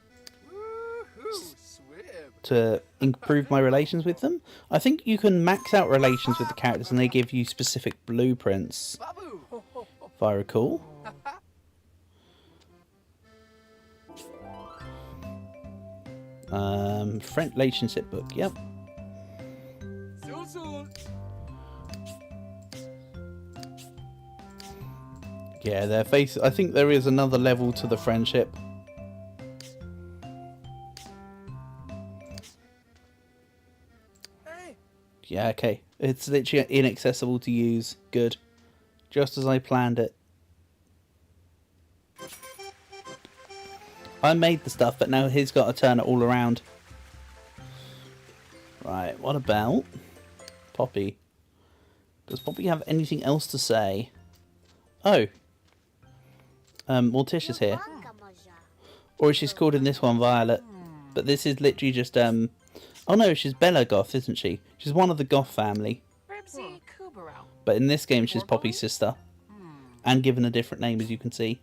To improve my relations with them. I think you can max out relations with the characters and they give you specific blueprints, if I recall. Friend relationship book, yep. Yeah, their face. I think there is another level to the friendship. Yeah, okay. It's literally inaccessible to use. Good. Just as I planned it. I made the stuff, but now he's got to turn it all around. Right, what about Poppy? Does Poppy have anything else to say? Oh. Morticia's here. Or she's called in this one Violet. But this is literally just, oh no, she's Bella Goth, isn't she? She's one of the Goth family. But in this game, she's Poppy's sister. And given a different name, as you can see.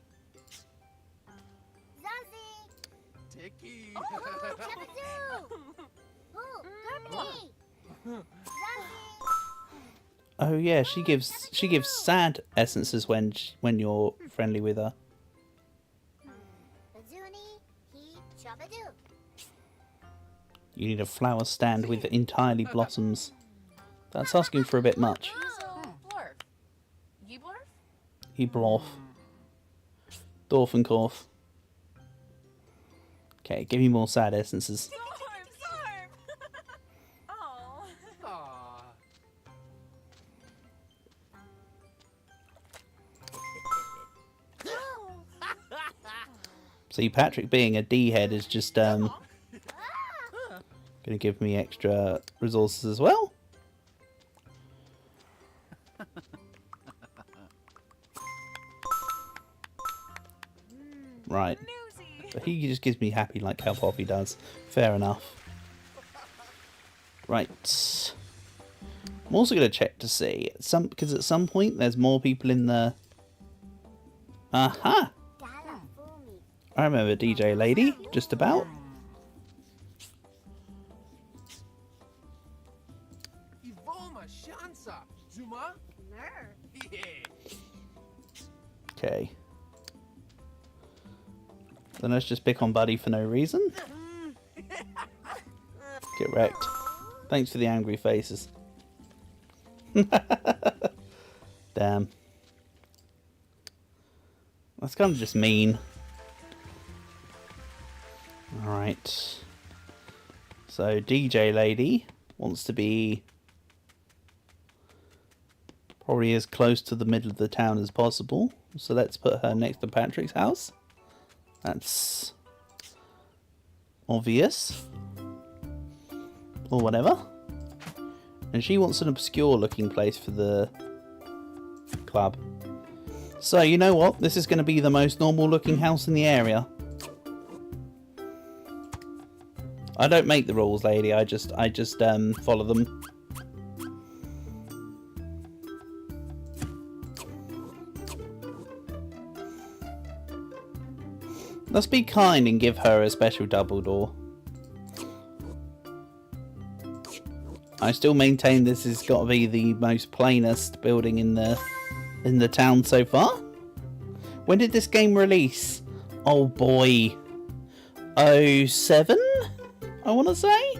Oh yeah, she gives sad essences when you're friendly with her. You need a flower stand with entirely blossoms. That's asking for a bit much. Eblorf. Dorfenkorf. Okay, give me more sad essences. See, Patrick being a D-head is just going to give me extra resources as well. Right. So he just gives me happy like how Poppy does. Fair enough. Right. I'm also going to check to see because at some point there's more people in the. Aha! I remember DJ Lady, just about. Mama Shansa. Zuma? Ner. Yeah. Okay. Then let's just pick on Buddy for no reason. Get wrecked. Thanks for the angry faces. Damn. That's kind of just mean. Alright. So DJ lady wants to be probably as close to the middle of the town as possible. So let's put her next to Patrick's house. That's obvious. Or whatever. And she wants an obscure looking place for the club. So you know what? This is going to be the most normal looking house in the area. I don't make the rules, lady. I just follow them. Let's be kind and give her a special double door. I still maintain this has got to be the most plainest building in the town so far. When did this game release? Oh boy. 07? I want to say?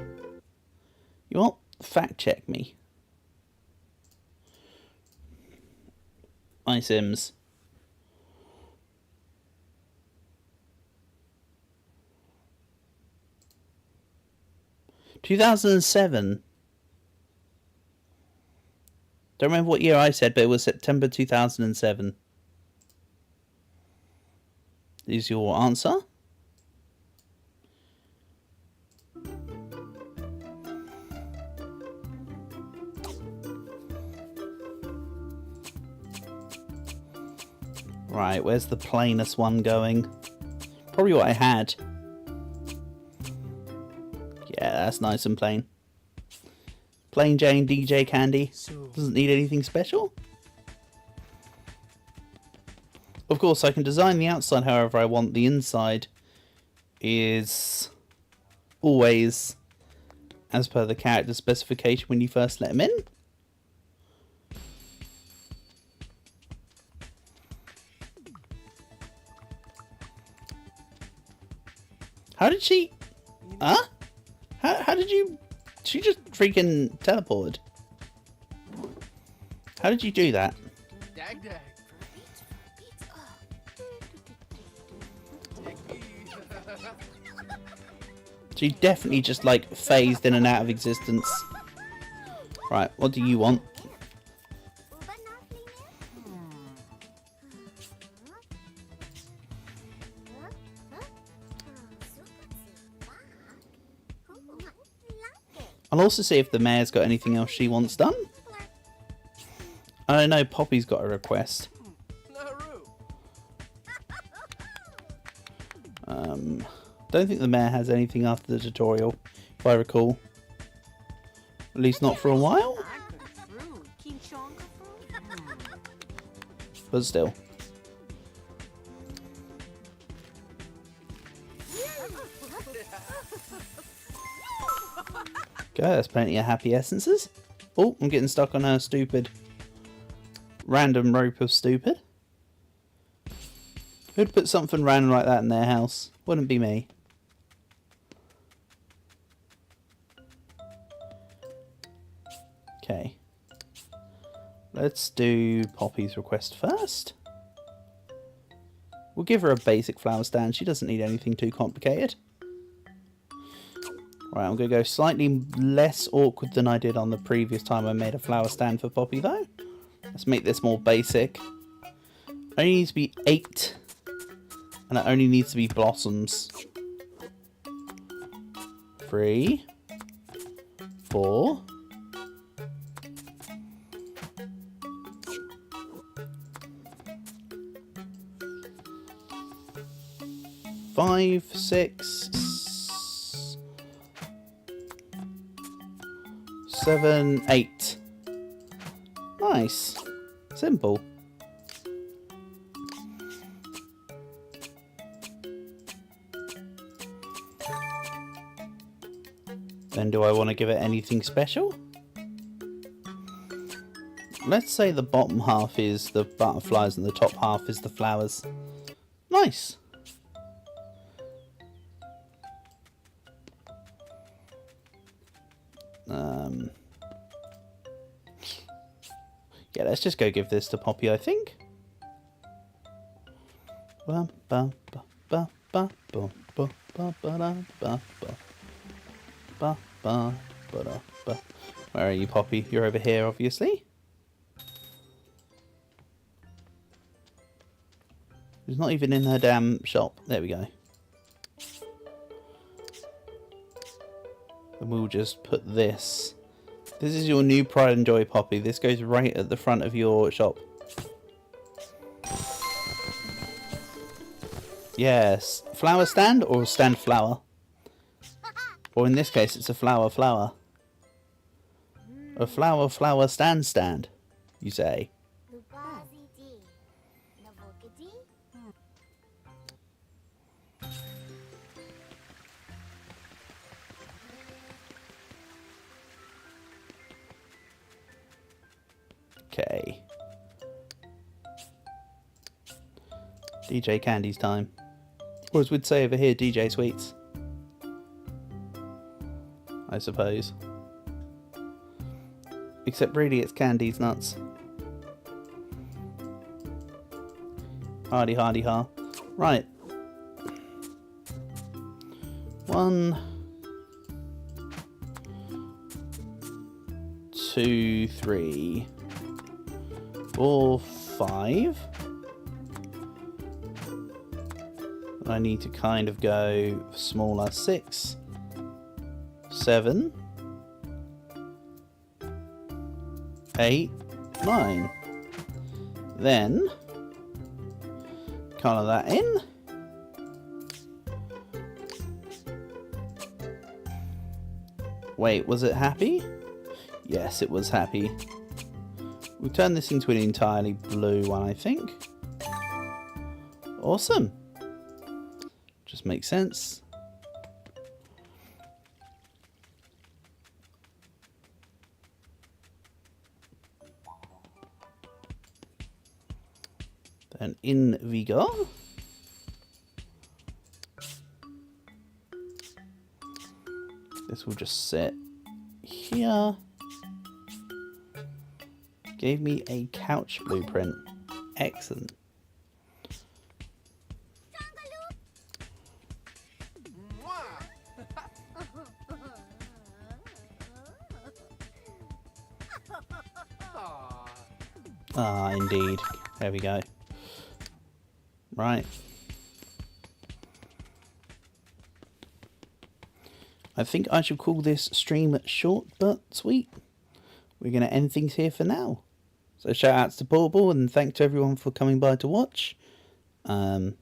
You want? Fact check me. MySims. (2007). Don't remember what year I said, but it was September 2007. Is your answer? Right, where's the plainest one going? Probably what I had. Yeah, that's nice and plain. Plain Jane DJ Candy. Doesn't need anything special. Of course, I can design the outside however I want. The inside is always as per the character specification when you first let them in. How did she... Huh? How did you... She just freaking teleported. How did you do that? Dag dag. She definitely just like phased in and out of existence. Right, what do you want? I'll also see if the mayor's got anything else she wants done. I don't know, Poppy's got a request. Don't think the mayor has anything after the tutorial, if I recall. At least not for a while. But still. Okay, there's plenty of happy essences. Oh, I'm getting stuck on her stupid random rope of stupid. Who'd put something random like that in their house? Wouldn't be me. Okay. Let's do Poppy's request first. We'll give her a basic flower stand. She doesn't need anything too complicated. Right, I'm going to go slightly less awkward than I did on the previous time I made a flower stand for Poppy, though. Let's make this more basic. Only needs to be 8. And it only needs to be blossoms. 3. 4. 5, 6, 7, 8. Nice. Simple. Then do I want to give it anything special? let's say the bottom half is the butterflies and the top half is the flowers. Nice. Yeah, let's just go give this to Poppy, I think. Where are you, Poppy? You're over here, obviously. She's not even in her damn shop. There we go. And we'll just put this. This is your new pride and joy, Poppy. This goes right at the front of your shop. Yes. Flower stand or stand flower? Or in this case, it's a flower flower. A flower flower stand, you say. Okay. DJ Candy's time. Or as we'd say over here, DJ Sweets. I suppose. Except really it's Candy's nuts. Hardy hardy ha. Right. 1, 2, 3, 4, 5. I need to kind of go smaller. 6, 7, 8, 9. Then colour that in. Wait, was it happy? Yes, it was happy. We'll turn this into an entirely blue one, I think. Awesome. Just makes sense. Then in we go. This will just sit here. Gave me a couch blueprint. Excellent. Ah, indeed. There we go. Right. I think I should call this stream short but sweet. We're going to end things here for now. So shout outs to Portable and thanks to everyone for coming by to watch. Don't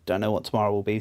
know what tomorrow will be.